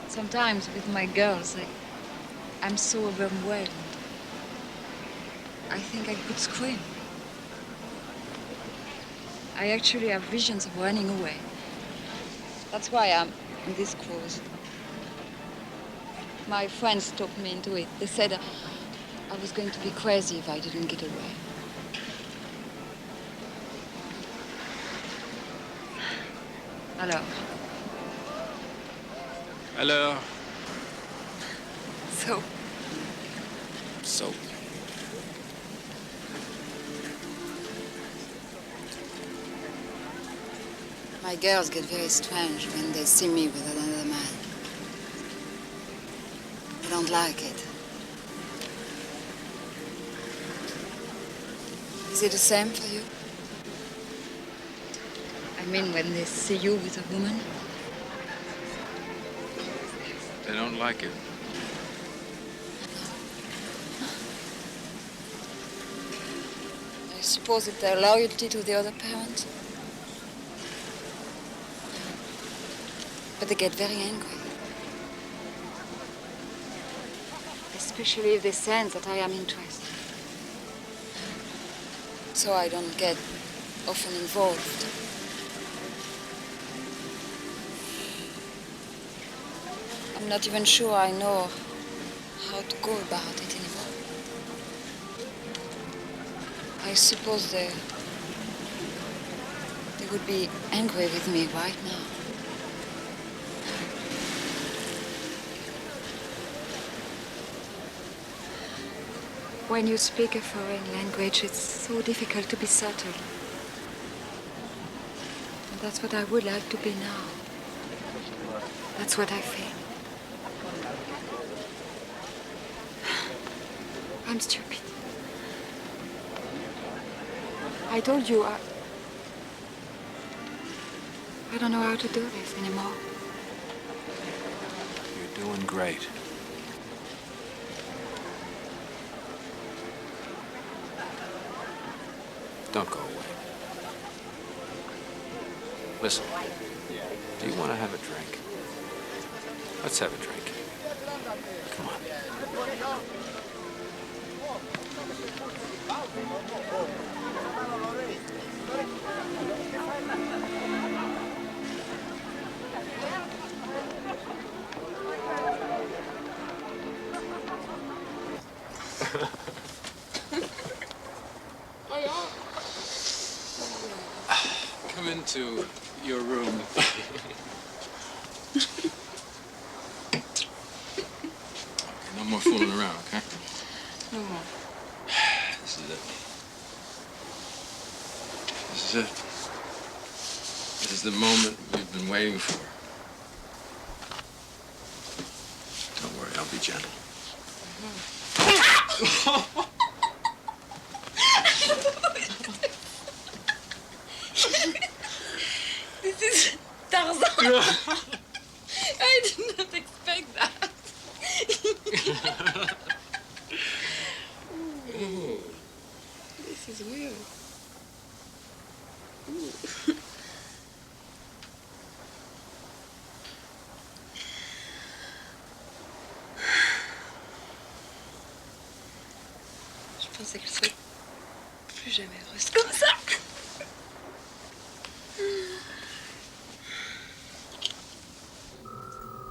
Sometimes with my girls, I'm so overwhelmed. I think I could scream. I actually have visions of running away. That's why I'm on this cruise. My friends talked me into it. They said I was going to be crazy if I didn't get away. Alors? Alors? So? So? My girls get very strange when they see me with another man. They don't like it. Is it the same for you? I mean, when they see you with a woman? They don't like it. I suppose it's their loyalty to the other parent. But they get very angry. Especially if they sense that I am interested. So I don't get often involved. I'm not even sure I know how to go about it anymore. I suppose they would be angry with me right now. When you speak a foreign language, it's so difficult to be subtle. And that's what I would like to be now. That's what I feel. I'm stupid. I told you, I don't know how to do this anymore. You're doing great. Don't go away. Listen, do you want to have a drink? Let's have a drink. Come on. Come into your room. No more fooling around, okay? No more. This is it. This is it. This is the moment we've been waiting for. Don't worry, I'll be gentle. This is Tarzan. I did not expect that. This is weird. Je pensais qu'elle serait plus jamais heureuse comme ça.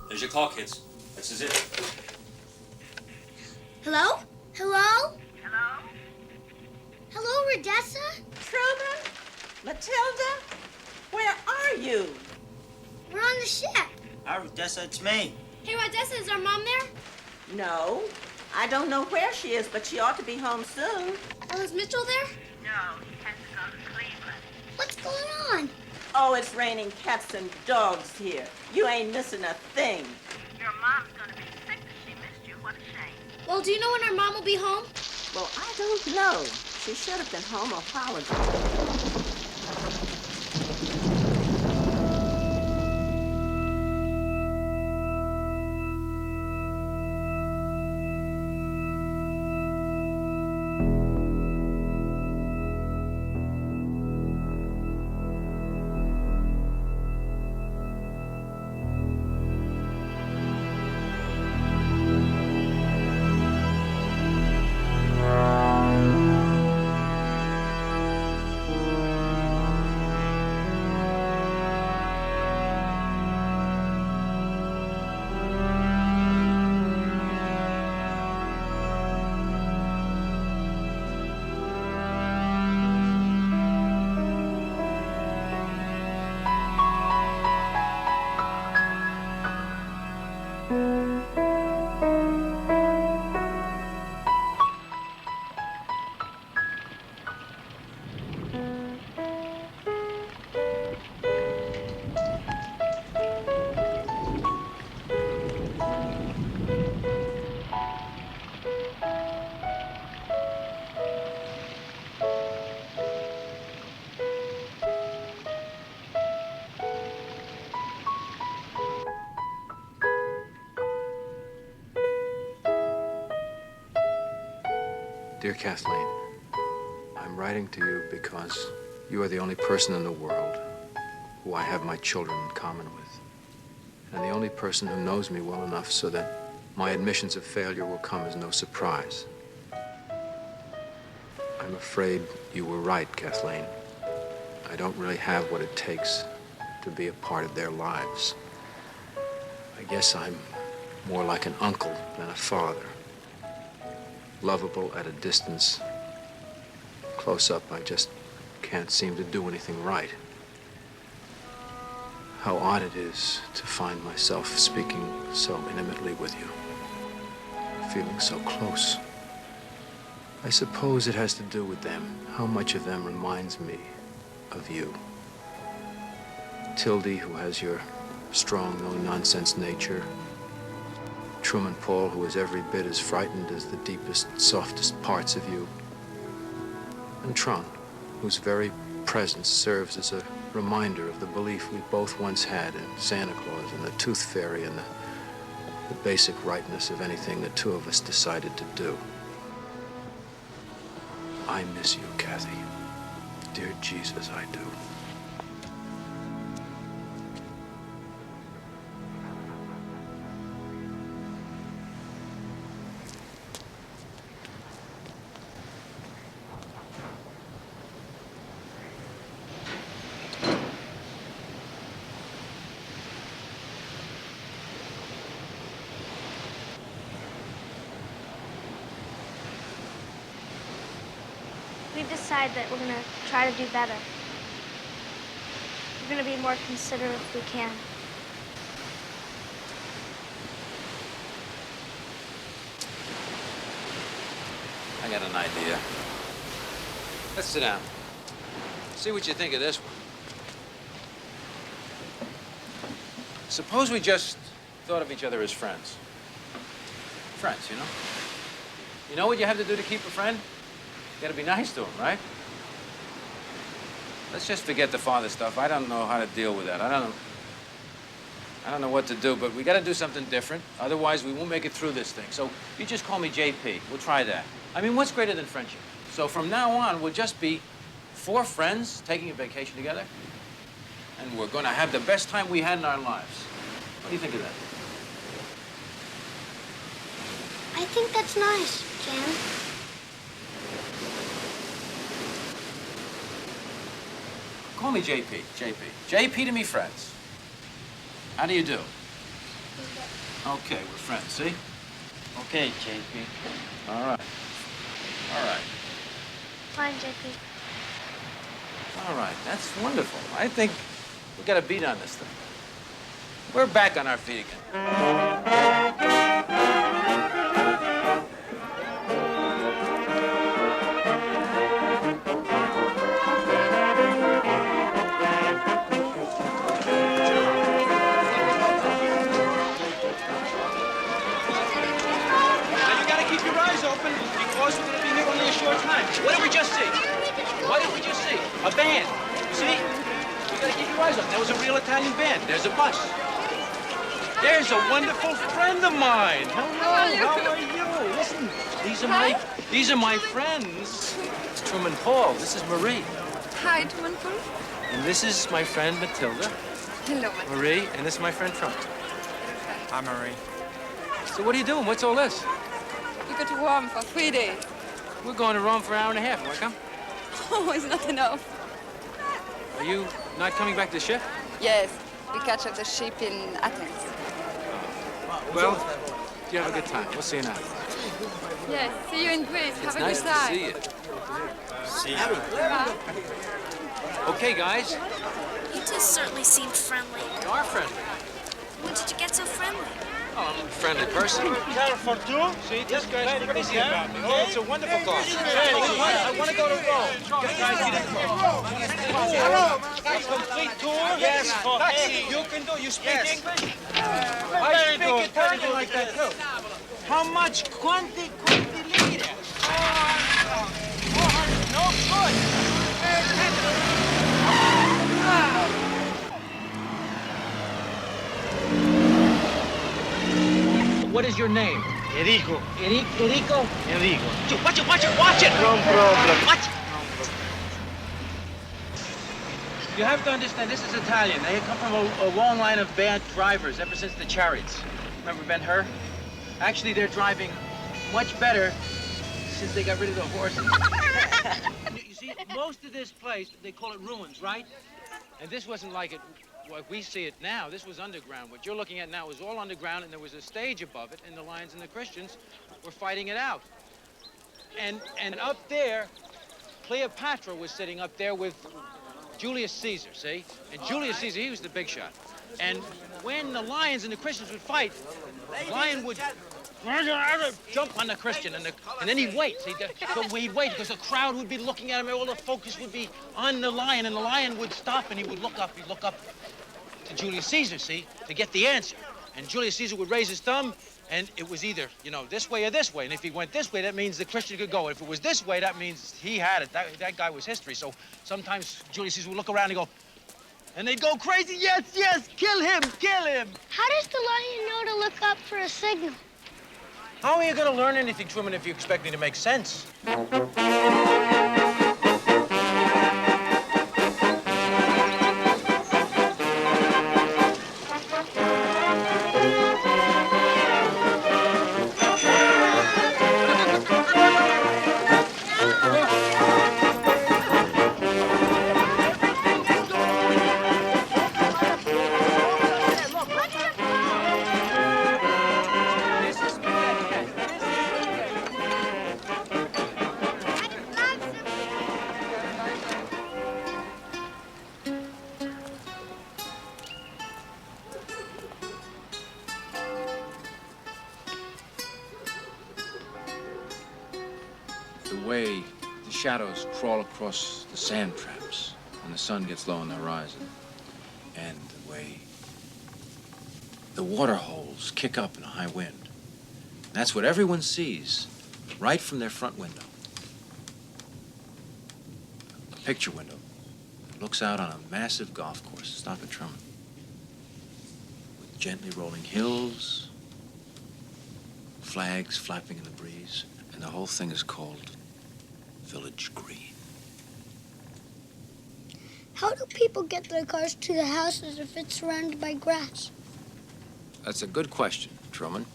There's your call, kids. This is it. Hello? Hello? Hello, Rodessa? Truman? Matilda? Where are you? We're on the ship. Hi, Rodessa, it's me. Hey, Rodessa, is our mom there? No. I don't know where she is, but she ought to be home soon. Oh, is Mitchell there? No, he has to go to Cleveland. What's going on? Oh, it's raining cats and dogs here. You ain't missing a thing. Your mom's gonna be sick if she missed you. What a shame. Well, do you know when our mom will be home? Well, I don't know. She should have been home a while ago. Dear Kathleen, I'm writing to you because you are the only person in the world who I have my children in common with, and the only person who knows me well enough so that my admissions of failure will come as no surprise. I'm afraid you were right, Kathleen. I don't really have what it takes to be a part of their lives. I guess I'm more like an uncle than a father. Lovable at a distance. Close up, I just can't seem to do anything right. How odd it is to find myself speaking so intimately with you, feeling so close. I suppose it has to do with them, how much of them reminds me of you. Tildy, who has your strong, no-nonsense nature. Truman Paul, who is every bit as frightened as the deepest, softest parts of you. And Tron, whose very presence serves as a reminder of the belief we both once had in Santa Claus and the Tooth Fairy and the basic rightness of anything the two of us decided to do. I miss you, Kathy. Dear Jesus, I do. We've decided that we're going to try to do better. We're going to be more considerate if we can. I got an idea. Let's sit down. See what you think of this one. Suppose we just thought of each other as friends. Friends, you know? You know what you have to do to keep a friend? You gotta be nice to him, right? Let's just forget the father stuff. I don't know how to deal with that. I don't know what to do, but we gotta do something different. Otherwise, we won't make it through this thing. So you just call me JP. We'll try that. I mean, what's greater than friendship? So from now on, we'll just be 4 friends taking a vacation together, and we're gonna have the best time we had in our lives. What do you think of that? I think that's nice, Jan. Call me JP, JP. JP to me, friends. How do you do? Okay, we're friends, see? Okay, JP. All right. All right. Fine, JP. All right, that's wonderful. I think we got a beat on this thing. We're back on our feet again. Because we're going to be here only a short time. What did we just see? What did we just see? A band. See? You got to keep your eyes open. That was a real Italian band. There's a bus. There's a wonderful friend of mine. Hello. How are you? Listen, these are my friends. It's Truman Paul. This is Marie. Hi, Truman Paul. And this is my friend Matilda. Hello, Marie, and this is my friend Truman. Hi, Marie. So what are you doing? What's all this? We go to Rome for 3 days. We're going to Rome for an hour and a half. You want to come? Oh, it's not enough. Are you not coming back to the ship? Yes, we catch up the ship in Athens. Well, you have a good time. We'll see you now. Yes, see you in Greece. It's Have a nice good time. to see you. See you. Bye. Okay, guys. You two certainly seemed friendly. You are friendly. When did you get so friendly? Oh, I'm a friendly person. Car for 2? See, this guy's crazy about me. Oh, it's a wonderful car. I want to go to Rome. This guy's getting Rome. A complete tour? Yes, for Taxi. You can do. You speak English? I speak Italian like that, too. How much? Quanti lire? No good. What is your name? Enrico. Enrico? Enrico. Watch it, watch it, watch it! No problem. Watch it! You have to understand, this is Italian. They come from a long line of bad drivers ever since the chariots. Remember Ben-Hur? Actually, they're driving much better since they got rid of the horses. You see, most of this place, they call it ruins, right? And this wasn't like we see it now. This was underground. What you're looking at now is all underground, and there was a stage above it, and the Lions and the Christians were fighting it out. And up there, Cleopatra was sitting up there with Julius Caesar, see? And Julius Caesar, he was the big shot. And when the Lions and the Christians would fight, the Lion would jump on the Christian, and then he'd wait. So he'd wait because the crowd would be looking at him, and all the focus would be on the Lion, and the Lion would stop, and he would look up. He'd look up to Julius Caesar, see, to get the answer. And Julius Caesar would raise his thumb, And it was either, this way or this way. And if he went this way, that means the Christian could go. If it was this way, that means he had it. That guy was history. So sometimes Julius would look around and go, and they'd go crazy. Yes, yes, kill him, kill him. How does the lion know to look up for a signal? How are you going to learn anything, Truman, if you expect me to make sense? The way the shadows crawl across the sand traps when the sun gets low on the horizon, and the way the water holes kick up in a high wind. That's what everyone sees right from their front window. A picture window that looks out on a massive golf course. Stop at Truman. With gently rolling hills, flags flapping in the breeze, and the whole thing is called Village Green. How do people get their cars to the houses if it's surrounded by grass? That's a good question, Truman.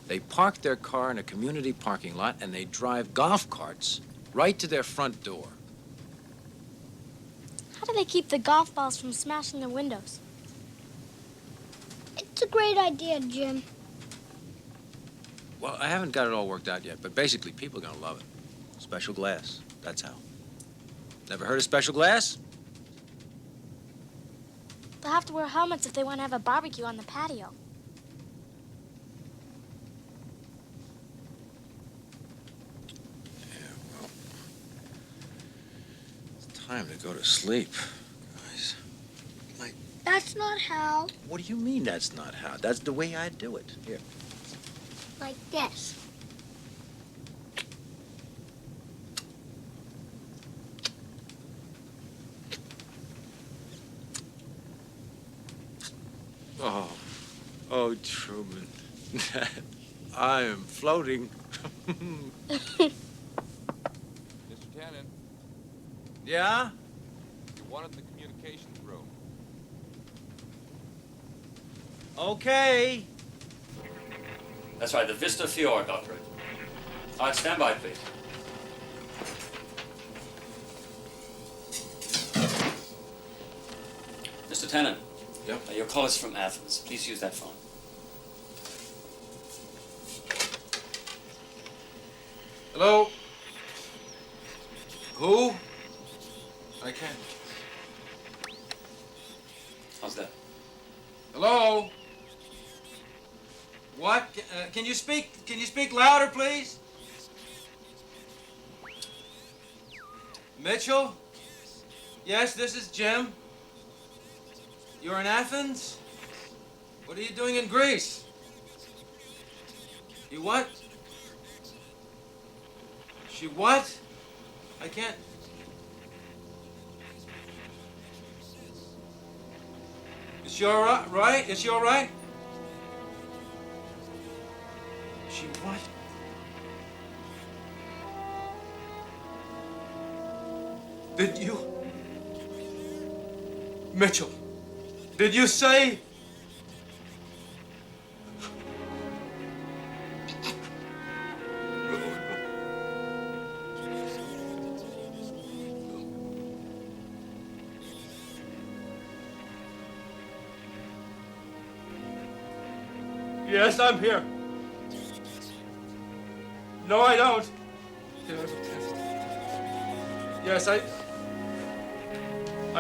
They park their car in a community parking lot and they drive golf carts right to their front door. How do they keep the golf balls from smashing the windows? It's a great idea, Jim. Well, I haven't got it all worked out yet, but basically people are gonna love it. Special glass, that's how. Never heard of special glass? They'll have to wear helmets if they want to have a barbecue on the patio. Time to go to sleep, guys. That's not how. What do you mean that's not how? That's the way I do it. Here. Like this. Oh, Truman. I am floating. Mr. Tannen, Yeah? you wanted the communications room. Okay. That's right, the Vista Fjord operator. All right, stand by, please. Mr. Tannen. Yep. Your call is from Athens. Please use that phone. Hello? Who? I can't. How's that? Hello? What? Can you speak louder, please? Mitchell? Yes, this is Jim. You're in Athens? What are you doing in Greece? You what? She what? I can't. Is she all right? Is she all right? She what? Did you? Mitchell, did you say? Yes, I'm here. No, I don't. Yes, I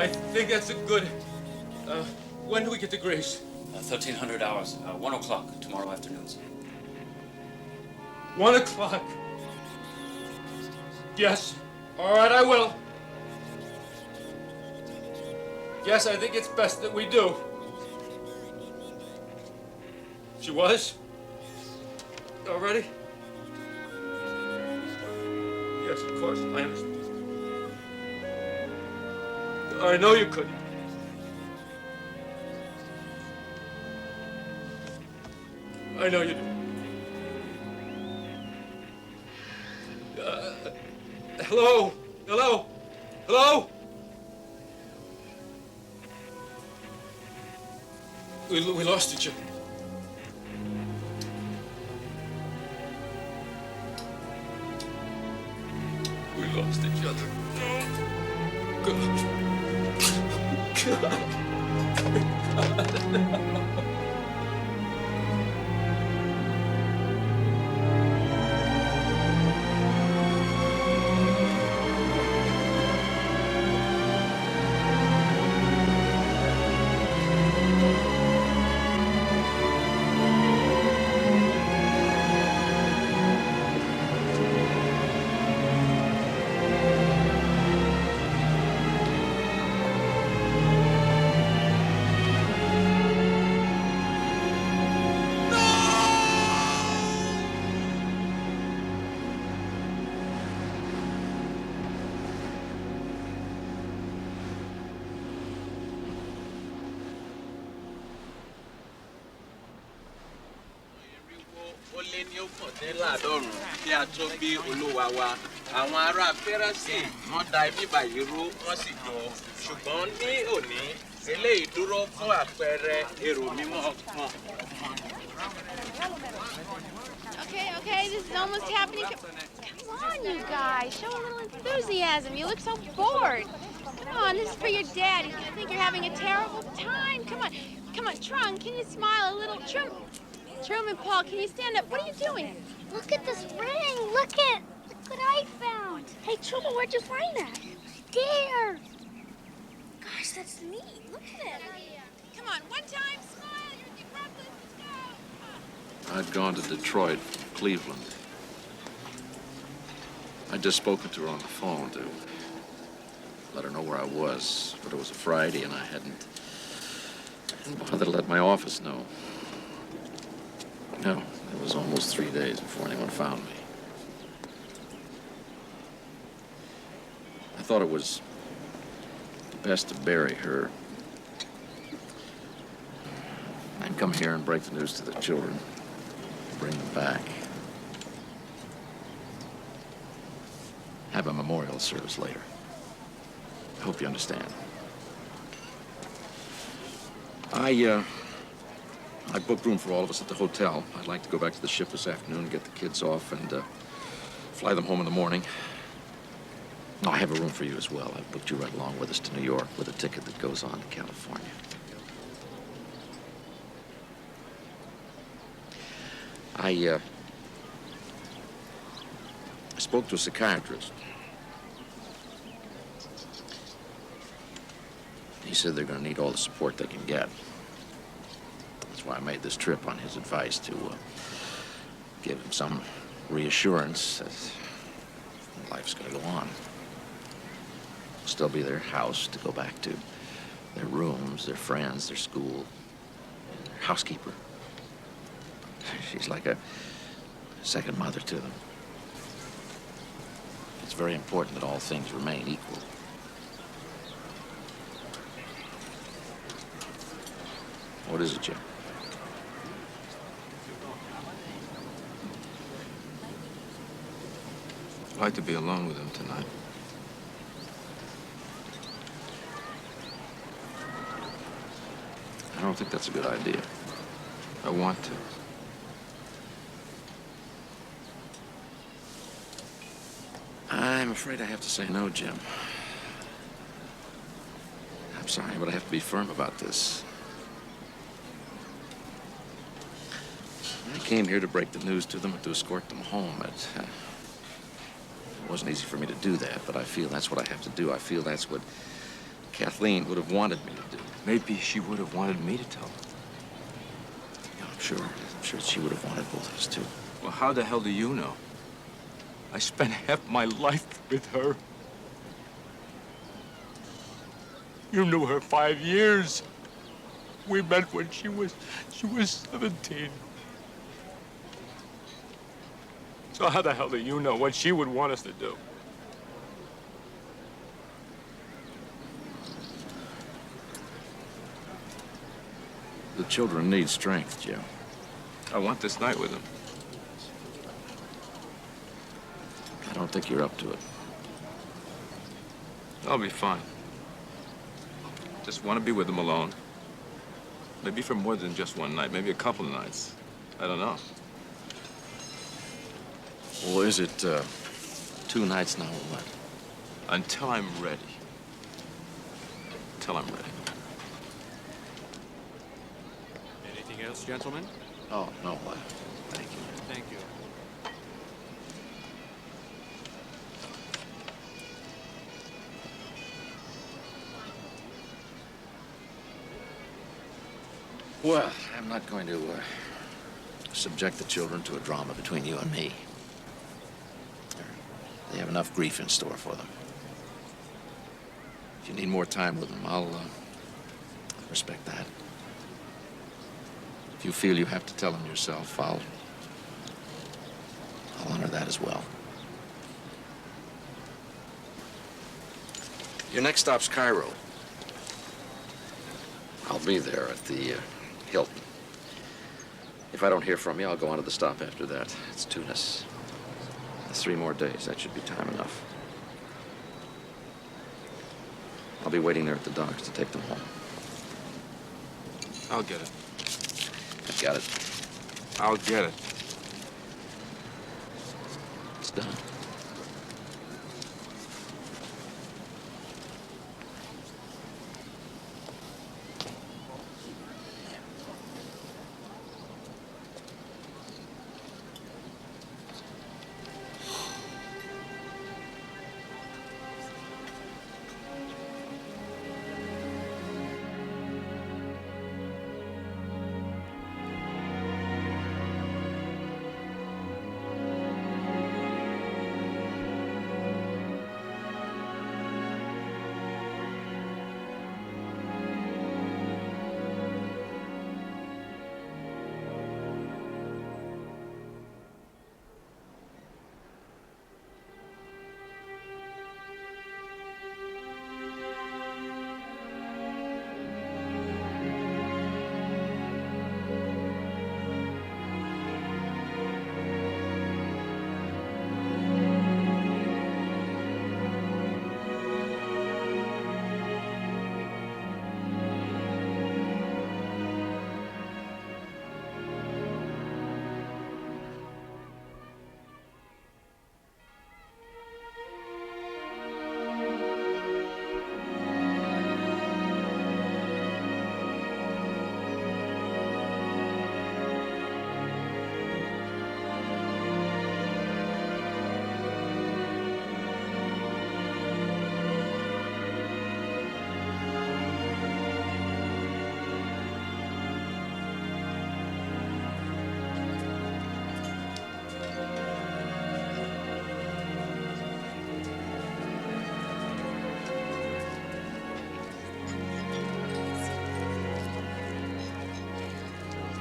think that's a good. When do we get to Greece? 1,300 hours. 1 o'clock tomorrow afternoon. 1 o'clock. Yes. All right, I will. Yes, I think it's best that we do. She was? Already? Yes, of course. I understand. I know you couldn't. I know you do. Hello? Hello? Hello? We lost each other. We lost each other. God. God. Kí a tó bí olúwa wa, àwọn ará Fẹ́rẹ́sì wọ́n da ibi báyìí rú, wọ́n sì jọ. Ṣùgbọ́n ní òní, eléyìí dúró fún àpẹẹrẹ èrò mímọ́ kan. Okay, this is almost happening. Come on, you guys, show a little enthusiasm. You look so bored. Come on, this is for your dad. He's gonna think you're having a terrible time. Come on, Trung, can you smile a little? Truman, Paul, can you stand up? What are you doing? Look at this ring. Look what I found. Hey, Truman, where'd you find that? There. Gosh, that's neat. Look at it. Come on, one time, smile. You're breathless. Let's go. I'd gone to Detroit, Cleveland. I'd just spoken to her on the phone to let her know where I was, but it was a Friday and I hadn't bothered to let my office know. No, it was almost 3 days before anyone found me. I thought it was best to bury her. I'd come here and break the news to the children, bring them back. Have a memorial service later. I hope you understand. I booked room for all of us at the hotel. I'd like to go back to the ship this afternoon, get the kids off, and fly them home in the morning. No, I have a room for you as well. I've booked you right along with us to New York with a ticket that goes on to California. I spoke to a psychiatrist. He said they're going to need all the support they can get. That's why I made this trip on his advice to give him some reassurance that life's going to go on. Still be their house to go back to, their rooms, their friends, their school, their housekeeper. She's like a second mother to them. It's very important that all things remain equal. What is it, Jim? I'd like to be alone with him tonight. I don't think that's a good idea. I want to. I'm afraid I have to say no, Jim. I'm sorry, but I have to be firm about this. I came here to break the news to them and to escort them home. It wasn't easy for me to do that, but I feel that's what I have to do. I feel that's what Kathleen would have wanted me to do. Maybe she would have wanted me to tell them. Yeah, I'm sure she would have wanted both of us too. Well, how the hell do you know? I spent half my life with her. You knew her 5 years. We met when she was 17. So how the hell do you know what she would want us to do? The children need strength, Joe. I want this night with them. I don't think you're up to it. I'll be fine. Just want to be with them alone. Maybe for more than just one night, maybe a couple of nights. I don't know. Well, is it 2 nights now or what? Until I'm ready. Until I'm ready. Anything else, gentlemen? Oh, no, thank you. Thank you. Well, I'm not going to subject the children to a drama between you and me. They have enough grief in store for them. If you need more time with them, I'll respect that. If you feel you have to tell them yourself, I'll honor that as well. Your next stop's Cairo. I'll be there at the Hilton. If I don't hear from you, I'll go on to the stop after that. It's Tunis. 3 more days, that should be time enough. I'll be waiting there at the docks to take them home. I'll get it. I've got it. I'll get it. It's done.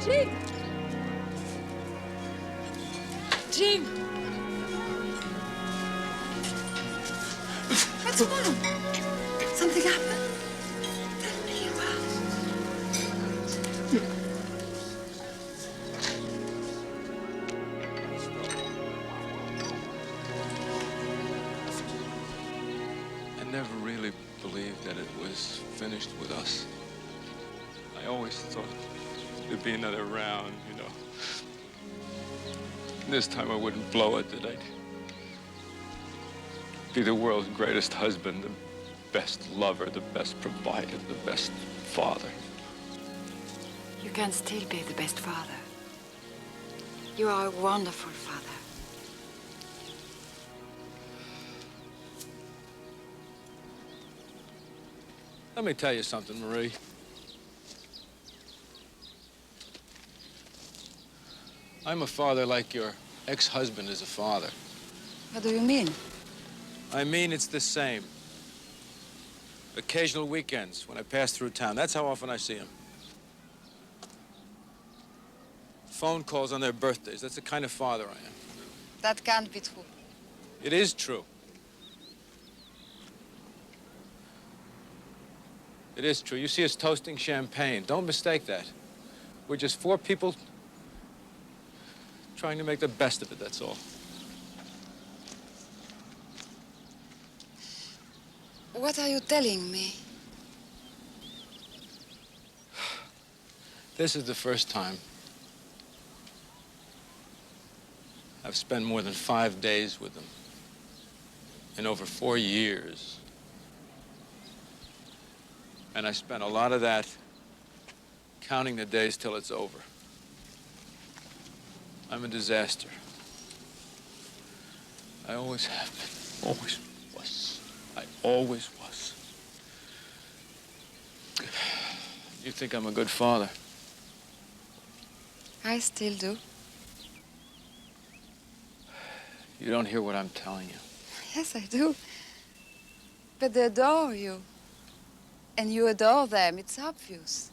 Jim! Jim! What's wrong? Something happened? Tell me about I never really believed that it was finished with us. I always thought there'd be another round, you know. This time I wouldn't blow it, that I'd be the world's greatest husband, the best lover, the best provider, the best father. You can still be the best father. You are a wonderful father. Let me tell you something, Marie. I'm a father like your ex-husband is a father. What do you mean? I mean, it's the same. Occasional weekends when I pass through town. That's how often I see him. Phone calls on their birthdays. That's the kind of father I am. That can't be true. It is true. It is true. You see us toasting champagne. Don't mistake that. We're just four people trying to make the best of it, that's all. What are you telling me? This is the first time I've spent more than 5 days with them in over 4 years. And I spent a lot of that counting the days till it's over. I'm a disaster. I always have been, always was. I always was. You think I'm a good father? I still do. You don't hear what I'm telling you. Yes, I do. But they adore you. And you adore them. It's obvious.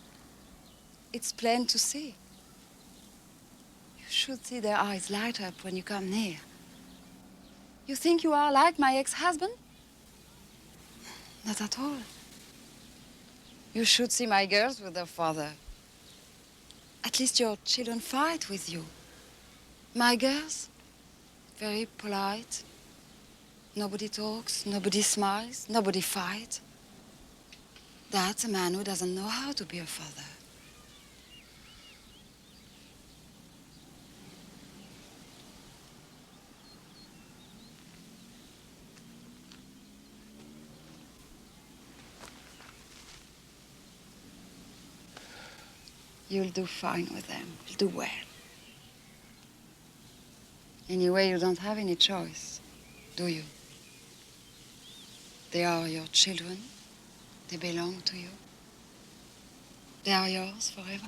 It's plain to see. You should see their eyes light up when you come near. You think you are like my ex-husband? Not at all. You should see my girls with their father. At least your children fight with you. My girls, very polite. Nobody talks, nobody smiles, nobody fights. That's a man who doesn't know how to be a father. You'll do fine with them. You'll do well. Anyway, you don't have any choice, do you? They are your children. They belong to you. They are yours forever.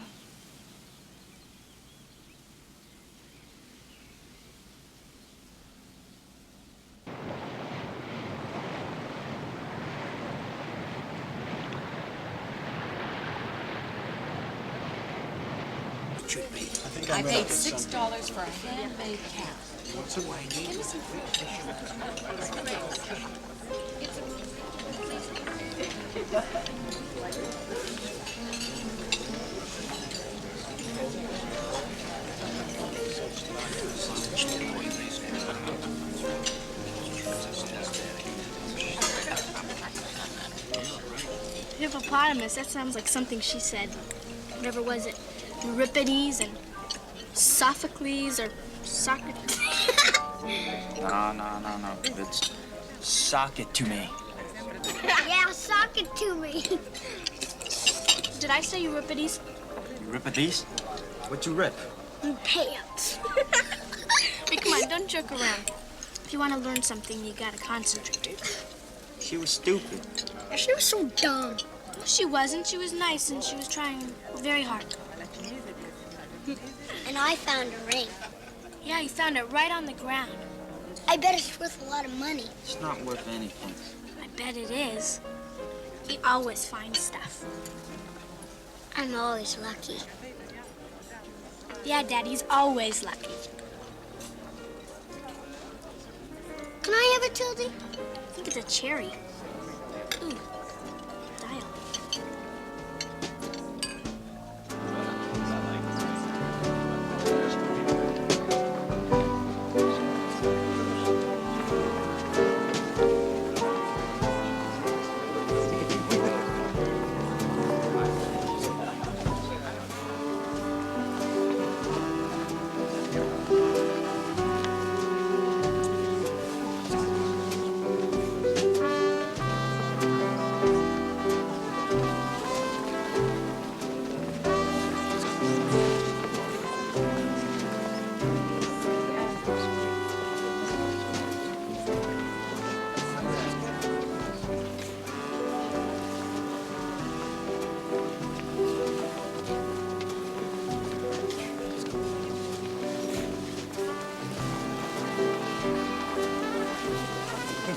I paid $6 for a handmade cap. What's it like? Hippopotamus, that sounds like something she said. Whatever was it? Euripides and Sophocles or Socrates? No. It's sock it to me. Yeah, sock it to me. Did I say Euripides? Euripides? What you rip? Pants. Hey, come on, don't joke around. If you want to learn something, you gotta concentrate. She was stupid. She was so dumb. She wasn't. She was nice, and she was trying very hard. And I found a ring. Yeah, you found it right on the ground. I bet it's worth a lot of money. It's not worth anything. I bet it is. He always finds stuff. I'm always lucky. Yeah, Daddy's always lucky. Can I have a Tildy? I think it's a cherry. Ooh, dial.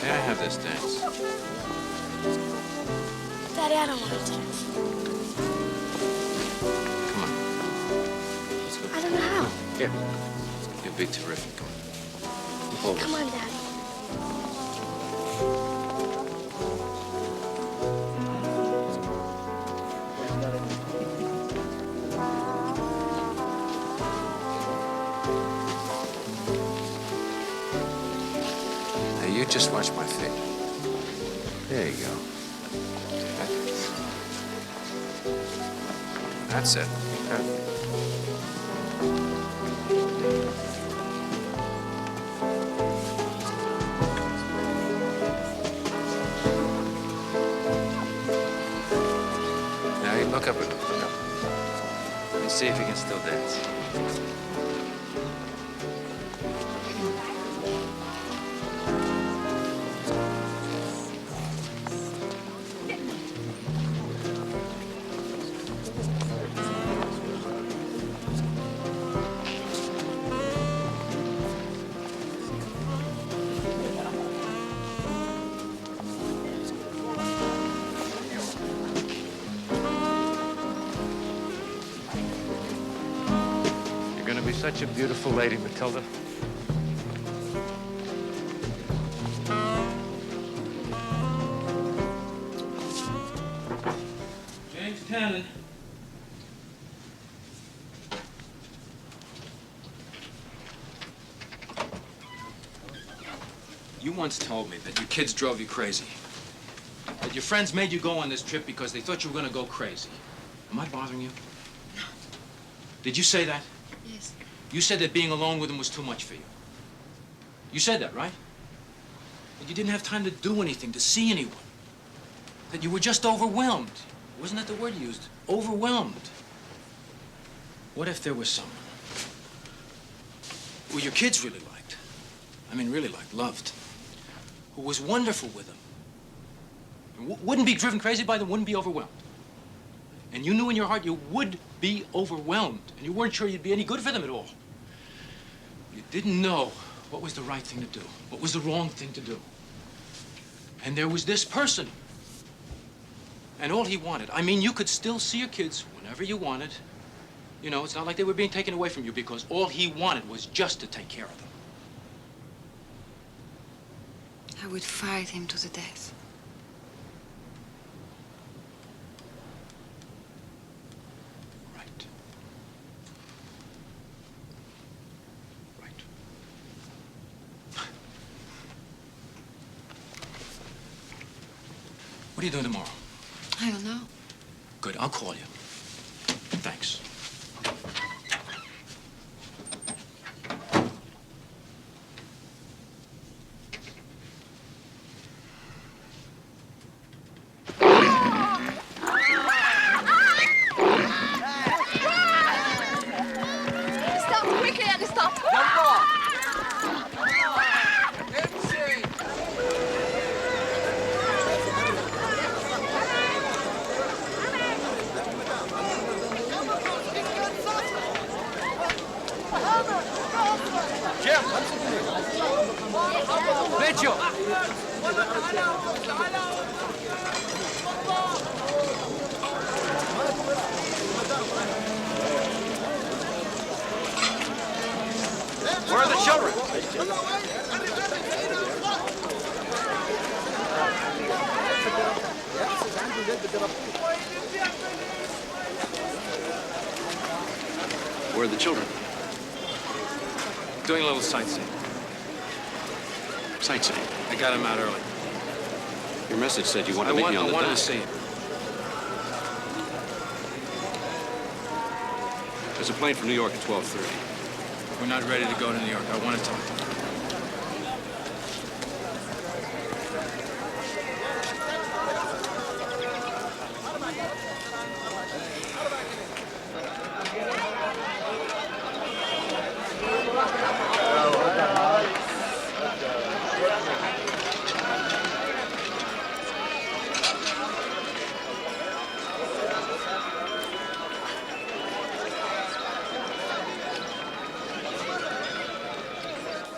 May I have this dance? Daddy, I don't want to dance. Come on. Let's go. I don't know how. Here. You'll be terrific. Come on. Hold Come on, Dad. Now, you just watch my feet. There you go. That's it. Okay. Now, you look up at him. Look up. And see if he can still dance. You're gonna be such a beautiful lady, Matilda. James Tannen. You once told me that your kids drove you crazy. That your friends made you go on this trip because they thought you were gonna go crazy. Am I bothering you? No. Did you say that? Yes. You said that being alone with them was too much for you. You said that, right? That you didn't have time to do anything, to see anyone. That you were just overwhelmed. Wasn't that the word you used? Overwhelmed. What if there was someone who your kids really liked? I mean, really liked, loved. Who was wonderful with them. Wouldn't be driven crazy by them, wouldn't be overwhelmed. And you knew in your heart you would be overwhelmed, and you weren't sure you'd be any good for them at all. You didn't know what was the right thing to do, what was the wrong thing to do. And there was this person. And all he wanted, I mean, you could still see your kids whenever you wanted. You know, it's not like they were being taken away from you because all he wanted was just to take care of them. I would fight him to the death. Right. Right. What are you doing tomorrow? I don't know. Good, I'll call you. Thanks. Stop quickly and stop. Jim! Mitchell! Where are the children? Where are the children? Doing a little sightseeing. Sightseeing. I got him out early. Your message said you wanted to meet me on the I wanted dock. to see him. There's a plane from New York at 12:30. We're not ready to go to New York. I want to talk to him.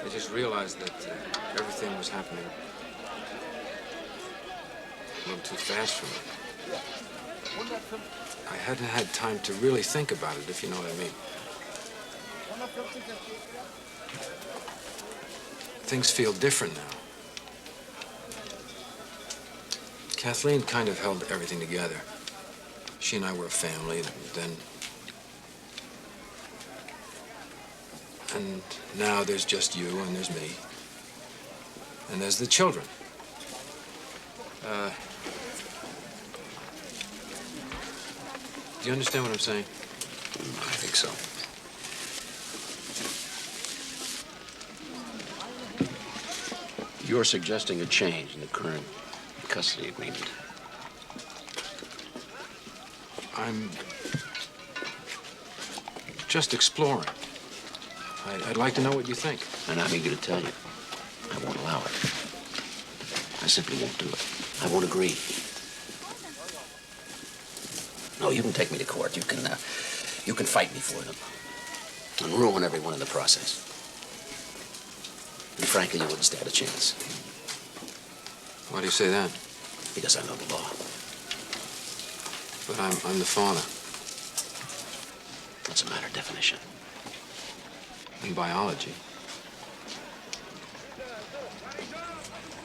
I just realized that everything was happening a little too fast for me. I hadn't had time to really think about it, if you know what I mean. things feel different now. Kathleen kind of held everything together. She and I were a family, then... And now there's just you, and there's me. And there's the children. Do you understand what I'm saying? I think so. You're suggesting a change in the current custody agreement. I'm just exploring. I'd like to know what you think. And I'm eager to tell you. I won't allow it. I simply won't do it. I won't agree. No, you can take me to court. You can fight me for them. And ruin everyone in the process. And frankly, you wouldn't stand a chance. Why do you say that? Because I know the law. But I'm the father. That's a matter of definition. In biology.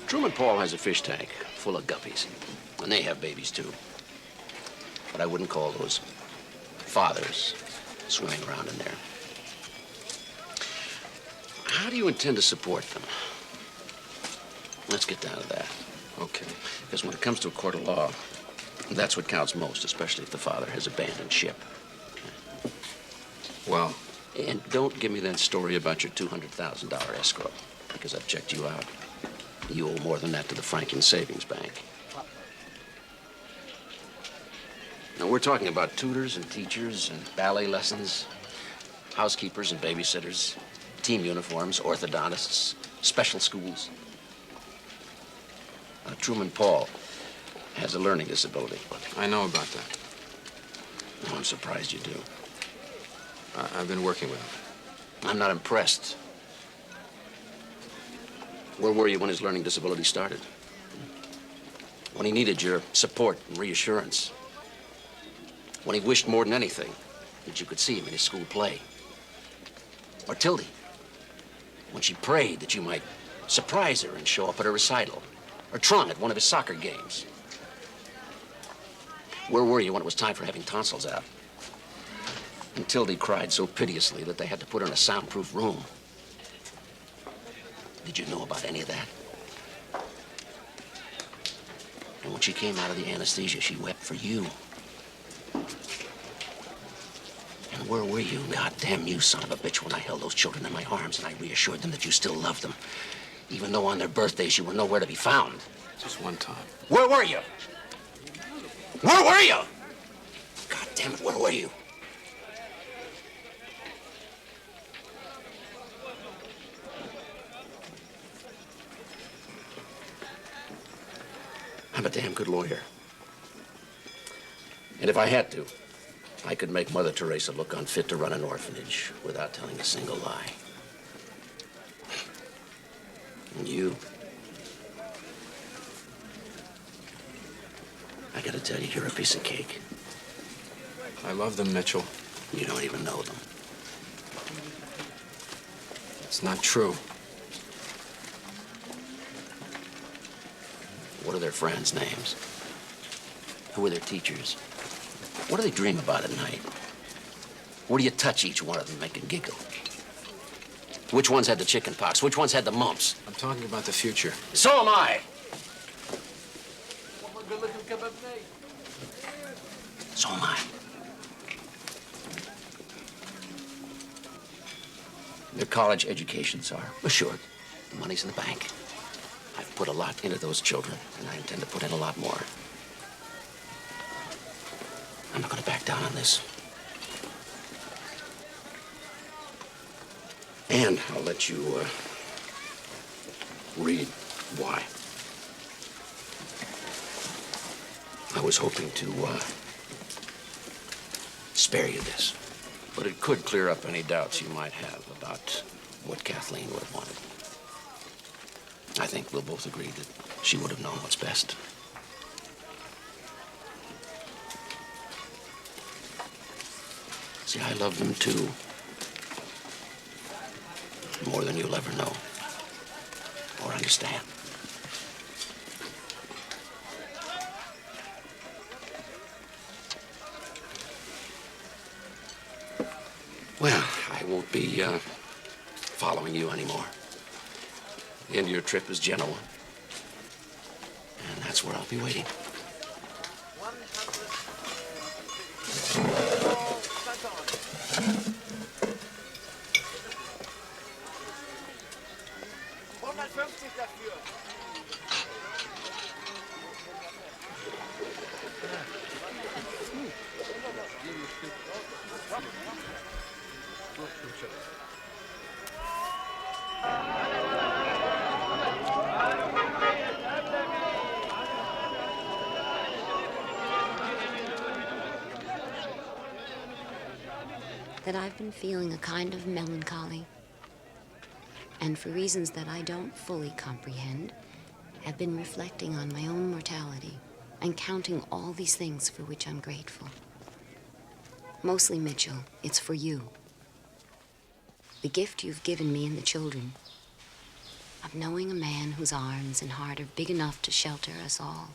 Truman Paul has a fish tank full of guppies. And they have babies, too. But I wouldn't call those fathers swimming around in there. How do you intend to support them? Let's get down to that. Okay. Because when it comes to a court of law, that's what counts most, especially if the father has abandoned ship. Well... And don't give me that story about your $200,000 escrow, because I've checked you out. You owe more than that to the Franklin Savings Bank. Now, we're talking about tutors and teachers and ballet lessons, housekeepers and babysitters, team uniforms, orthodontists, special schools. Truman Paul has a learning disability. I know about that. I'm surprised you do. I've been working with him. I'm not impressed. Where were you when his learning disability started? When he needed your support and reassurance. When he wished more than anything that you could see him in his school play. Or Tildy, when she prayed that you might surprise her and show up at a recital. Or Tron at one of his soccer games. Where were you when it was time for having tonsils out? And Tildy cried so piteously that they had to put her in a soundproof room. Did you know about any of that? And when she came out of the anesthesia, she wept for you. And where were you, goddamn you son of a bitch, when I held those children in my arms and I reassured them that you still loved them, even though on their birthdays you were nowhere to be found? Just one time. Where were you? Where were you? God damn it, where were you? I'm a damn good lawyer. And if I had to, I could make Mother Teresa look unfit to run an orphanage without telling a single lie. And you, I gotta tell you, you're a piece of cake. I love them, Mitchell. You don't even know them. It's not true. What are their friends' names? Who are their teachers? What do they dream about at night? Where do you touch each one of them, make them giggle? Which ones had the chicken pox? Which ones had the mumps? I'm talking about the future. So am I. So am I. Their college educations are assured. The money's in the bank. I've put a lot into those children, and I intend to put in a lot more. I'm not going to back down on this. And I'll let you read why. I was hoping to spare you this, but it could clear up any doubts you might have about what Kathleen would have wanted. I think we'll both agree that she would have known what's best. See, I love them too. More than you'll ever know. or understand. Well, I won't be following you anymore. The end of your trip is Genoa. And that's where I'll be waiting. That I've been feeling a kind of melancholy, and for reasons that I don't fully comprehend, have been reflecting on my own mortality and counting all these things for which I'm grateful. Mostly, Mitchell, it's for you. The gift you've given me and the children of knowing a man whose arms and heart are big enough to shelter us all,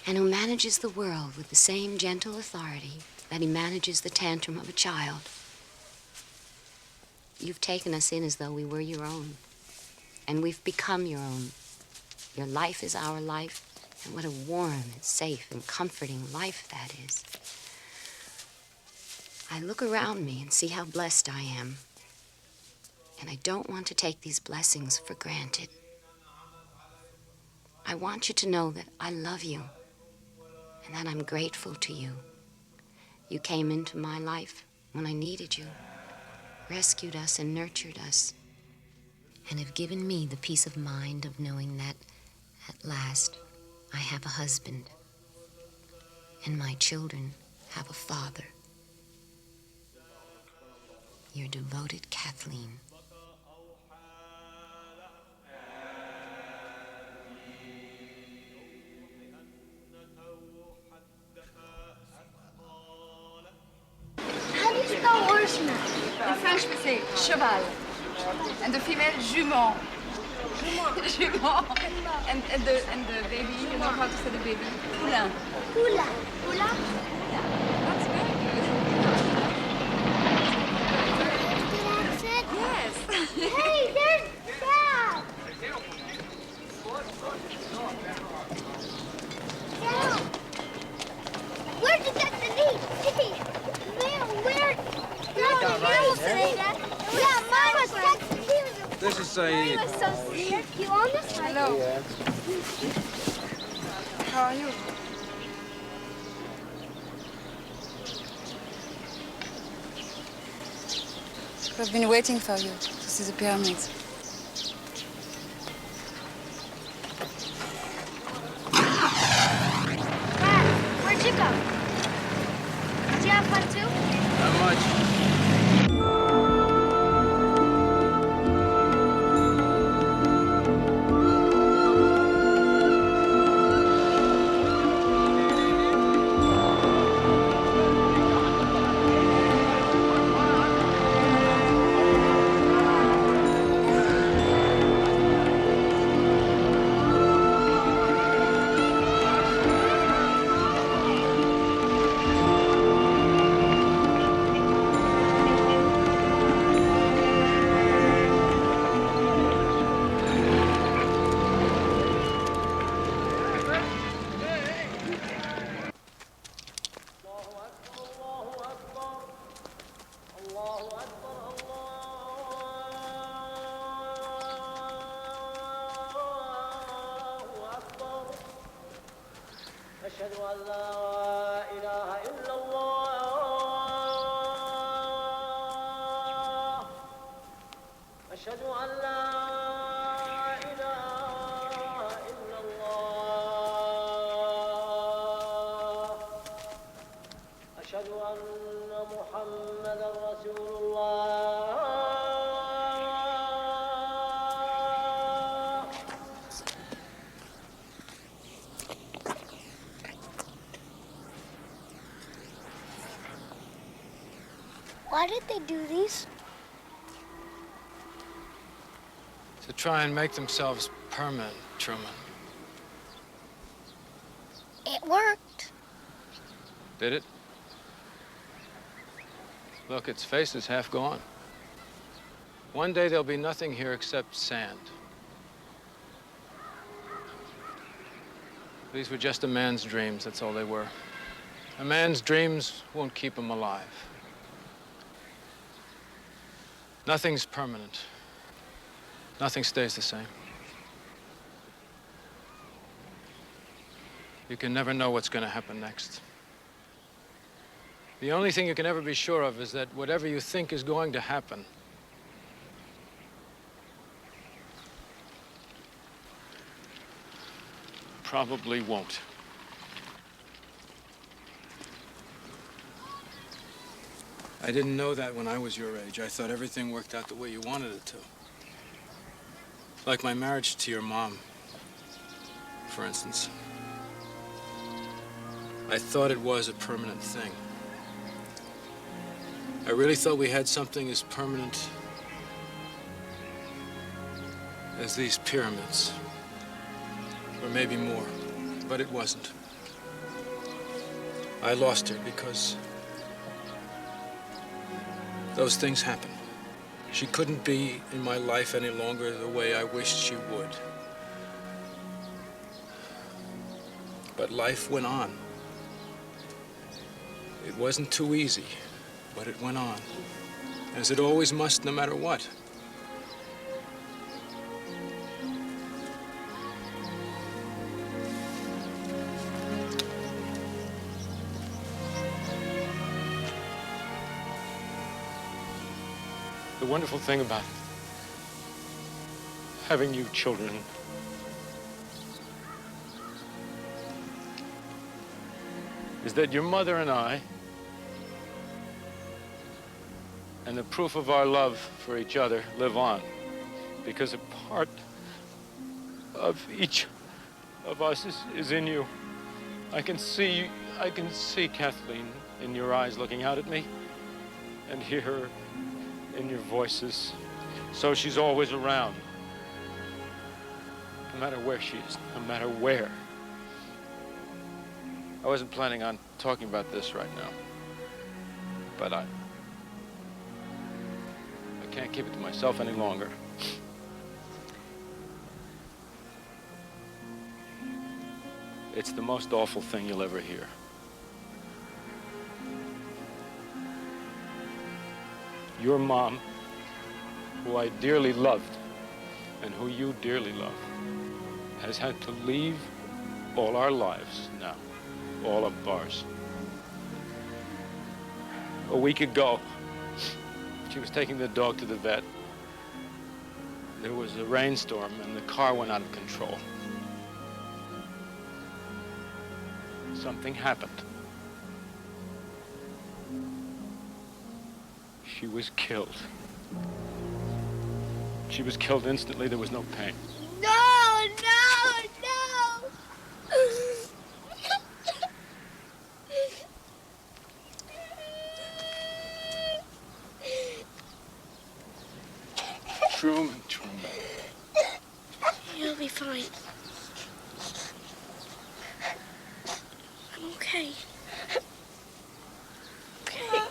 and who manages the world with the same gentle authority that he manages the tantrum of a child. You've taken us in as though we were your own, and we've become your own. Your life is our life, and what a warm and safe and comforting life that is. I look around me and see how blessed I am, and I don't want to take these blessings for granted. I want you to know that I love you, and that I'm grateful to you. You came into my life when I needed you, rescued us and nurtured us, and have given me the peace of mind of knowing that, at last, I have a husband, and my children have a father. Your devoted Kathleen. How do you spell horseman? In French, we say cheval. And the female, jument. Jument. And the baby, you know how to say the baby? Poulain. Hula. Hula? That's very good. Yes. Hey, there's Dad. Dad. Where'd you get the meat? Where? Yeah, mine was Texas. This is Mine was so scared. You on this side? Hello. How are you? We've been waiting for you to see the pyramids. Dad, where'd you go? Did you have fun too? Not much. أشهد أن لا إله إلا الله أشهد أن لا إله إلا الله أشهد أن محمدا رسول الله Why did they do these? to try and make themselves permanent, Truman. It worked. Did it? Look, its face is half gone. One day there'll be nothing here except sand. These were just a man's dreams, that's all they were. A man's dreams won't keep him alive. Nothing's permanent. Nothing stays the same. You can never know what's going to happen next. The only thing you can ever be sure of is that whatever you think is going to happen probably won't. I didn't know that when I was your age. I thought everything worked out the way you wanted it to. Like my marriage to your mom, for instance. I thought it was a permanent thing. I really thought we had something as permanent as these pyramids, or maybe more, but it wasn't. I lost her because those things happened. She couldn't be in my life any longer the way I wished she would. But life went on. It wasn't too easy, but it went on, as it always must, no matter what. The wonderful thing about having you children is that your mother and I, and the proof of our love for each other, live on, because a part of each of us is in you. I can see Kathleen in your eyes looking out at me, and hear her in your voices. So she's always around, no matter where she is, no matter where. I wasn't planning on talking about this right now, but I can't keep it to myself any longer. It's the most awful thing you'll ever hear. Your mom, who I dearly loved, and who you dearly love, has had to leave all our lives now, all of ours. A week ago, she was taking the dog to the vet. There was a rainstorm and the car went out of control. Something happened. She was killed. She was killed instantly. There was no pain. No, no, no! Truman. You'll be fine. I'm okay. Okay.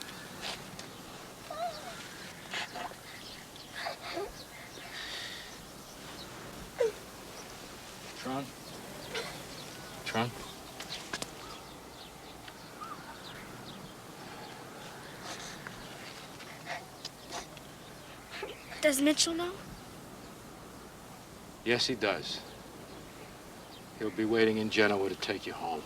Tron? Does Mitchell know? Yes, he does. He'll be waiting in Genoa to take you home.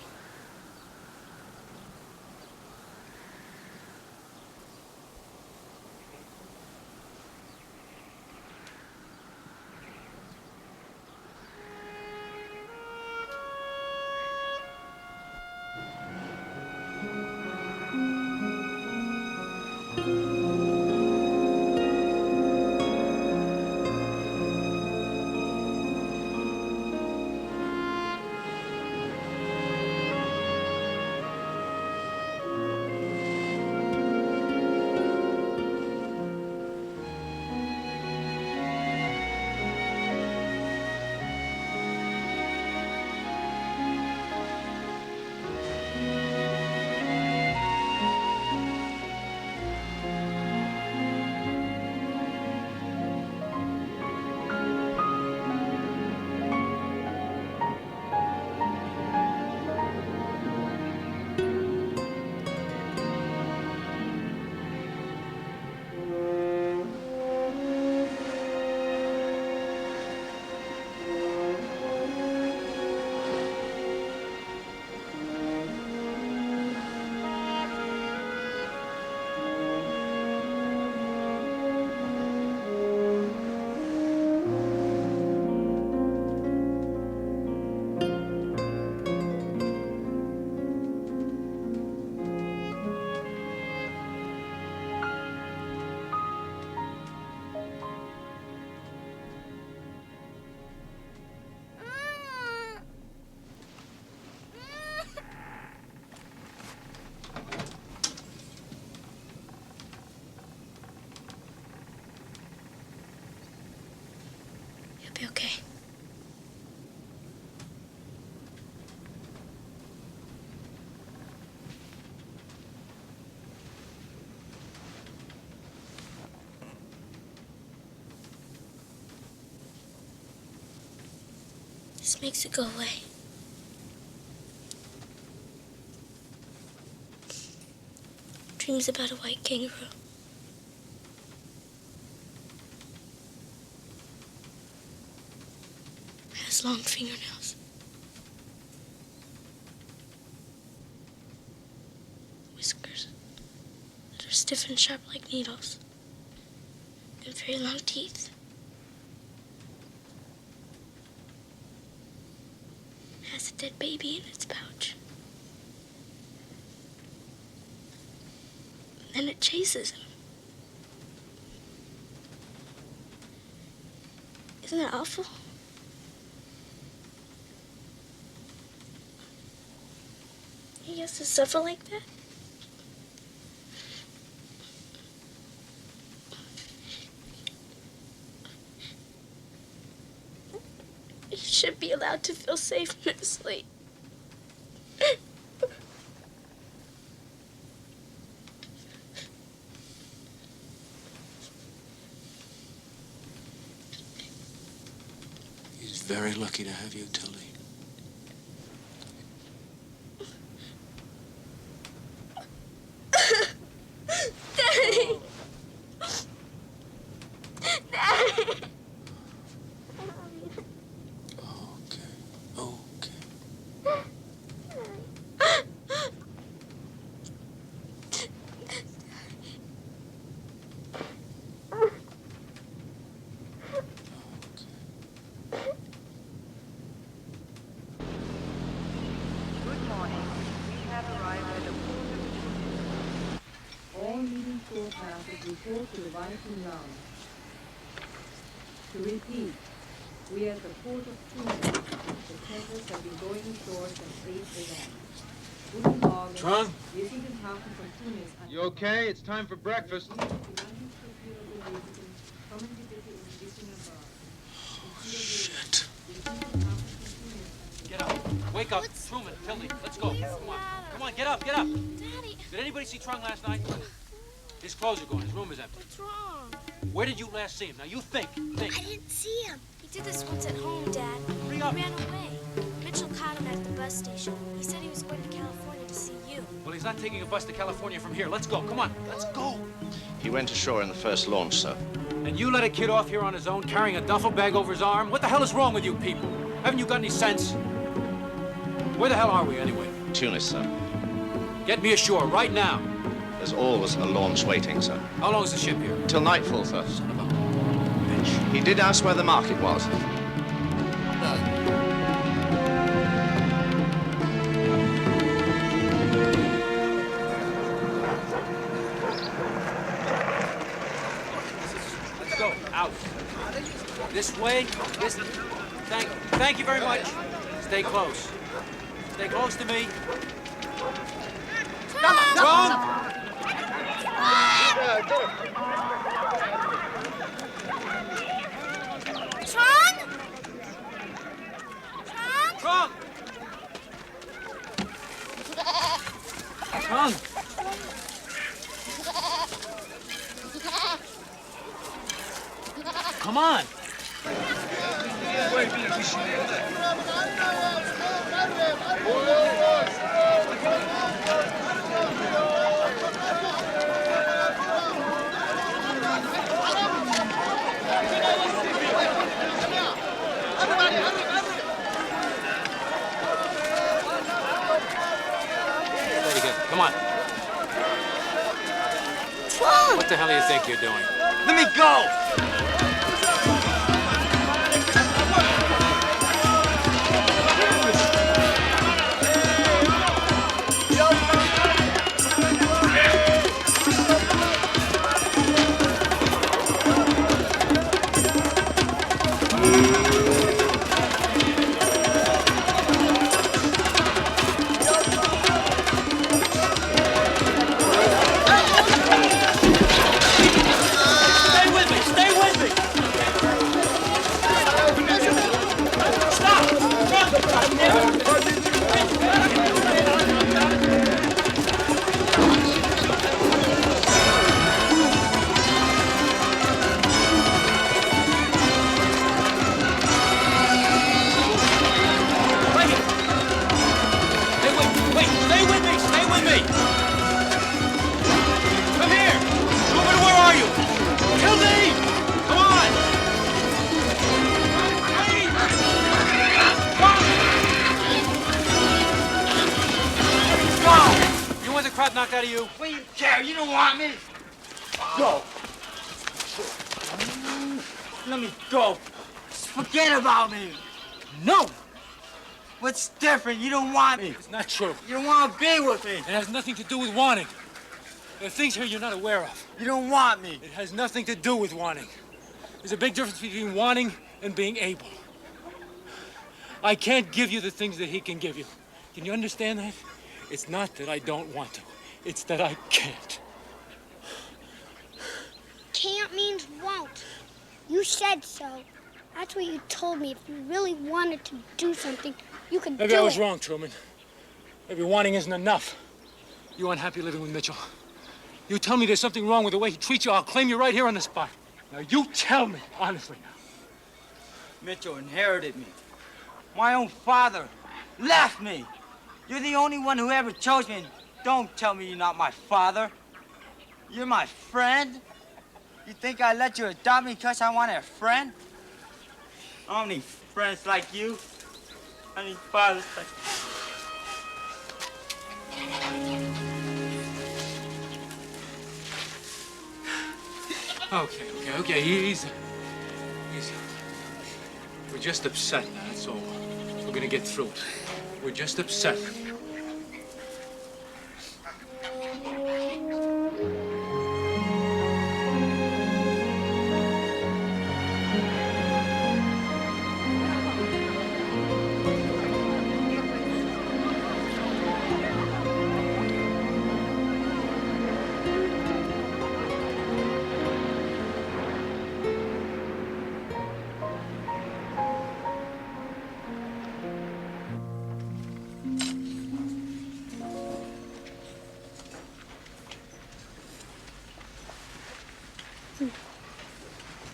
be okay. This makes it go away. Dreams about a white kangaroo. Has long fingernails. Whiskers that are stiff and sharp like needles. And very long teeth. Has a dead baby in its pouch. And it chases him. Isn't that awful? He has to suffer like that? He should be allowed to feel safe in his sleep. He's very lucky to have you, Tilly. Daddy! Daddy! Good morning. We have arrived at the port of All leading store passes report to the Viking Lounge. To repeat, we are at the port of Tunis. The tenders have been going ashore since 8 a.m. Guten Morgen. Tron? Wir sind im Hafen von Tunis. You okay? It's time for breakfast. Kommen Sie bitte in die Wissener Bar. Shit. Get up. Wake up. Truman, Tilly, let's go. Come on. Come on, get up, get up. Daddy. Did anybody see Trung last night? His clothes are gone. His room is empty. What's wrong? Where did you last see him? Now, you think. I didn't see him. He did this once at home, Dad. Hurry He up. ran away. Mitchell caught him at the bus station. He said he was going to California to see you. Well, he's not taking a bus to California from here. Let's go. Come on. Let's go. He went ashore in the first launch, sir. And you let a kid off here on his own, carrying a duffel bag over his arm? What the hell is wrong with you people? Haven't you got any sense? Where the hell are we, anyway? Tunis, sir. Get me ashore right now. There's always a launch waiting, sir. How long is the ship here? Till nightfall, sir. Son of a bitch. He did ask where the market was. Let's go. Out. This way. This. Thank you very much. Stay close. Stay close to me. Tron! Tron? Tron! Tron! Come on! Very good. Come on. What the hell do you think you're doing? Let me go! Stay with me! Stay with me! Wait, stay with me, stay with me! Come here! Truman, where are you? Tildy! Come on! Wait! Go! You want the crap knocked out of you? What do you care? You don't want me. Go! Let me go. Just forget about me. No! What's different? You don't want me. It's not true. You don't want to be with me. It has nothing to do with wanting. There are things here you're not aware of. You don't want me. It has nothing to do with wanting. There's a big difference between wanting and being able. I can't give you the things that he can give you. Can you understand that? It's not that I don't want to. It's that I can't. Can't means won't. You said so. That's what you told me. If you really wanted to do something, you could do it. Maybe I was wrong, Truman. Maybe wanting isn't enough. You're unhappy living with Mitchell. You tell me there's something wrong with the way he treats you, I'll claim you right here on the spot. Now, you tell me, honestly. Mitchell inherited me. My own father left me. You're the only one who ever chose me, and don't tell me you're not my father. You're my friend? You think I let you adopt me because I wanted a friend? I don't need friends like you. I need fathers like Okay, easy. We're just upset, that's all. We're gonna get through it. We're just upset.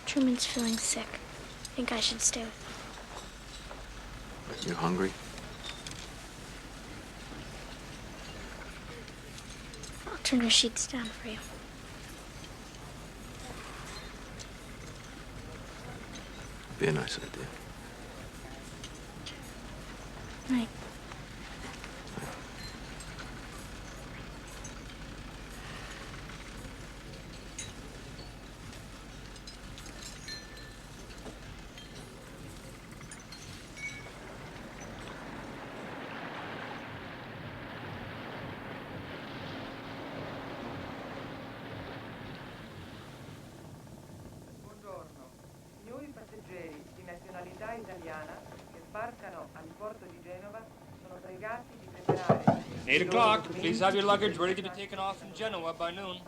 Truman's feeling sick. I think I should stay with him. You hungry? I'll turn your sheets down for you. Be a nice idea. Right. Signori passeggeri di nazionalità italiana che sbarcano al porto di Genova sono pregati di preparare 8 o'clock. Please have your luggage ready to be taken off from Genoa by noon.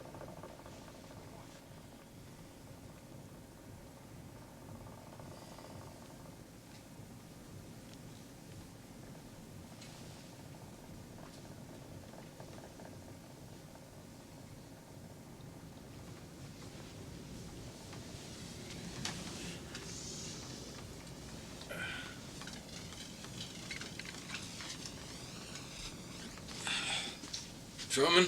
Truman?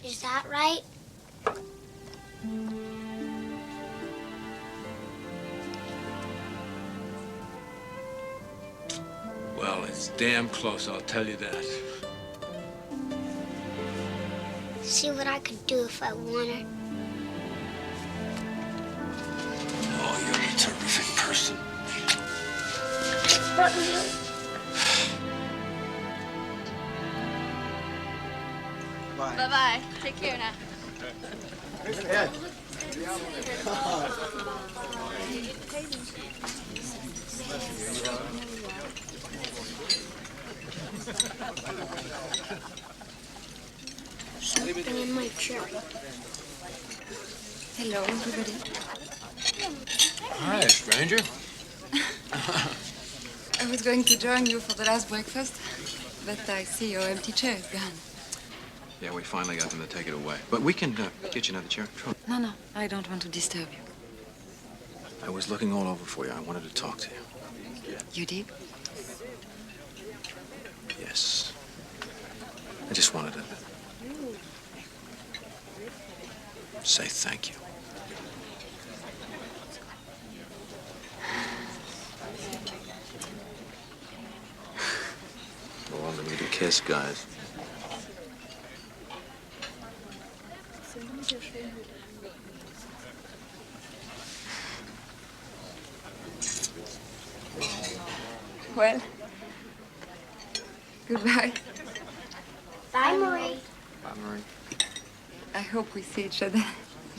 Is that right? Well, it's damn close, I'll tell you that. See what I could do if I wanted. Oh, you're a terrific person. Bye. Bye-bye. Take care now. Ed, Something in my cherry. Hello, everybody. Hi, stranger. I was going to join you for the last breakfast, but I see your empty chair is gone. Yeah, we finally got them to take it away. But we can get you another chair. Sure. No, I don't want to disturb you. I was looking all over for you. I wanted to talk to you. You did? Yes. I just wanted to say thank you. Well, we need a kiss, guys. Well, goodbye. Bye, Marie. Bye, Marie. I hope we see each other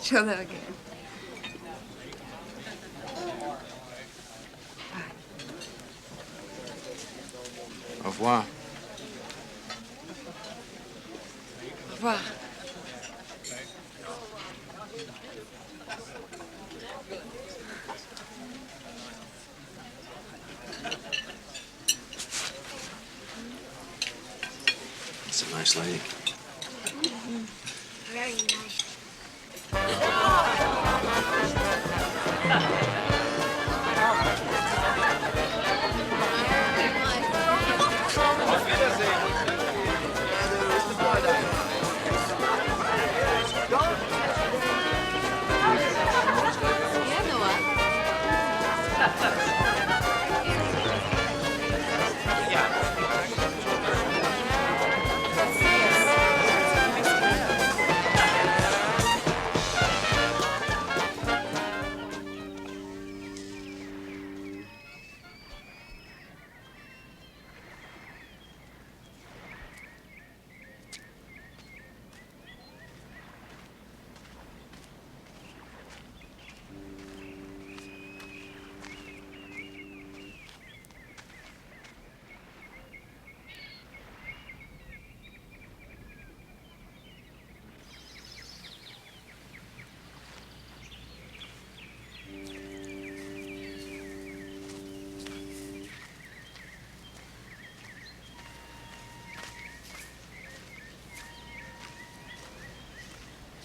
again. Au revoir. Au revoir. It's a nice lady. Very nice.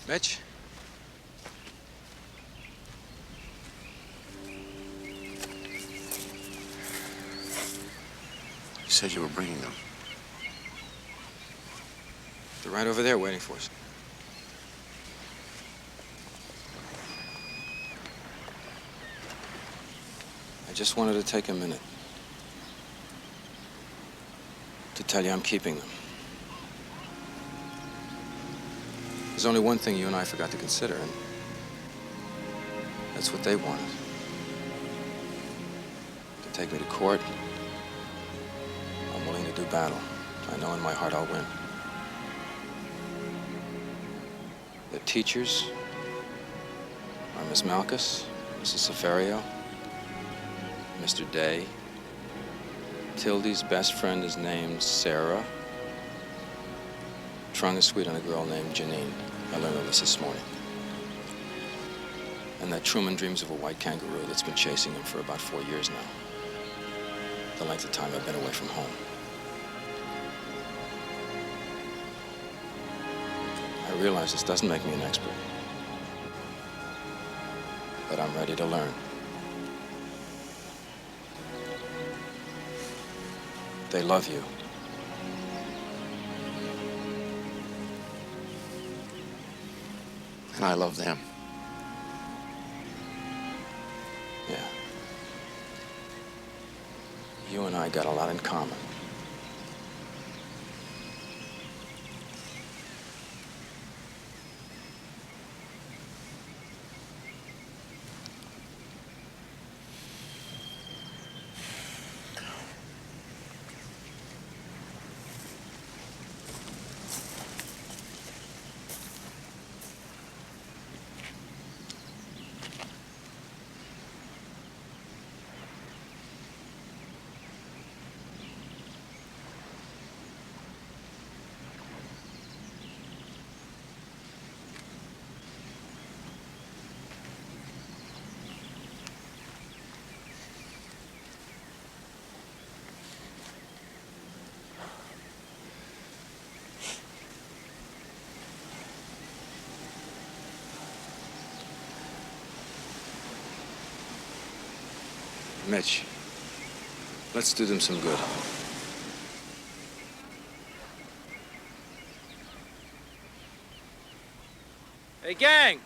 Mitch? You said you were bringing them. They're right over there waiting for us. I just wanted to take a minute to tell you I'm keeping them. There's only one thing you and I forgot to consider, and that's what they wanted. To take me to court. I'm willing to do battle. I know in my heart I'll win. The teachers are Miss Malkus, Mrs. Cefario, Mr. Day. Tildy's best friend is named Sarah. Trung is sweet on a girl named Janine. I learned all this morning. And that Truman dreams of a white kangaroo that's been chasing him for about 4 years now. The length of time I've been away from home. I realize this doesn't make me an expert. But I'm ready to learn. They love you. And I love them. Yeah. You and I got a lot in common. Mitch, let's do them some good. Hey, gang!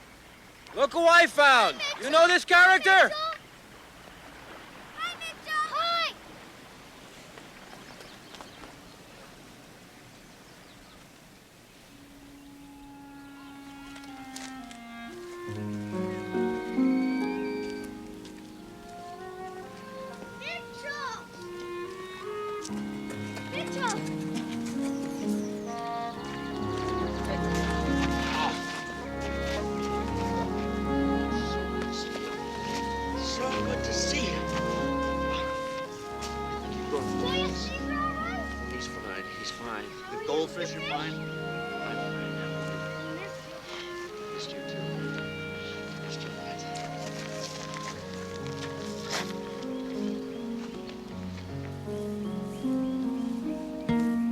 Look who I found! You know this character? Hi! Mitchell! So good to see you. He's fine. He's fine. The goldfish are fine.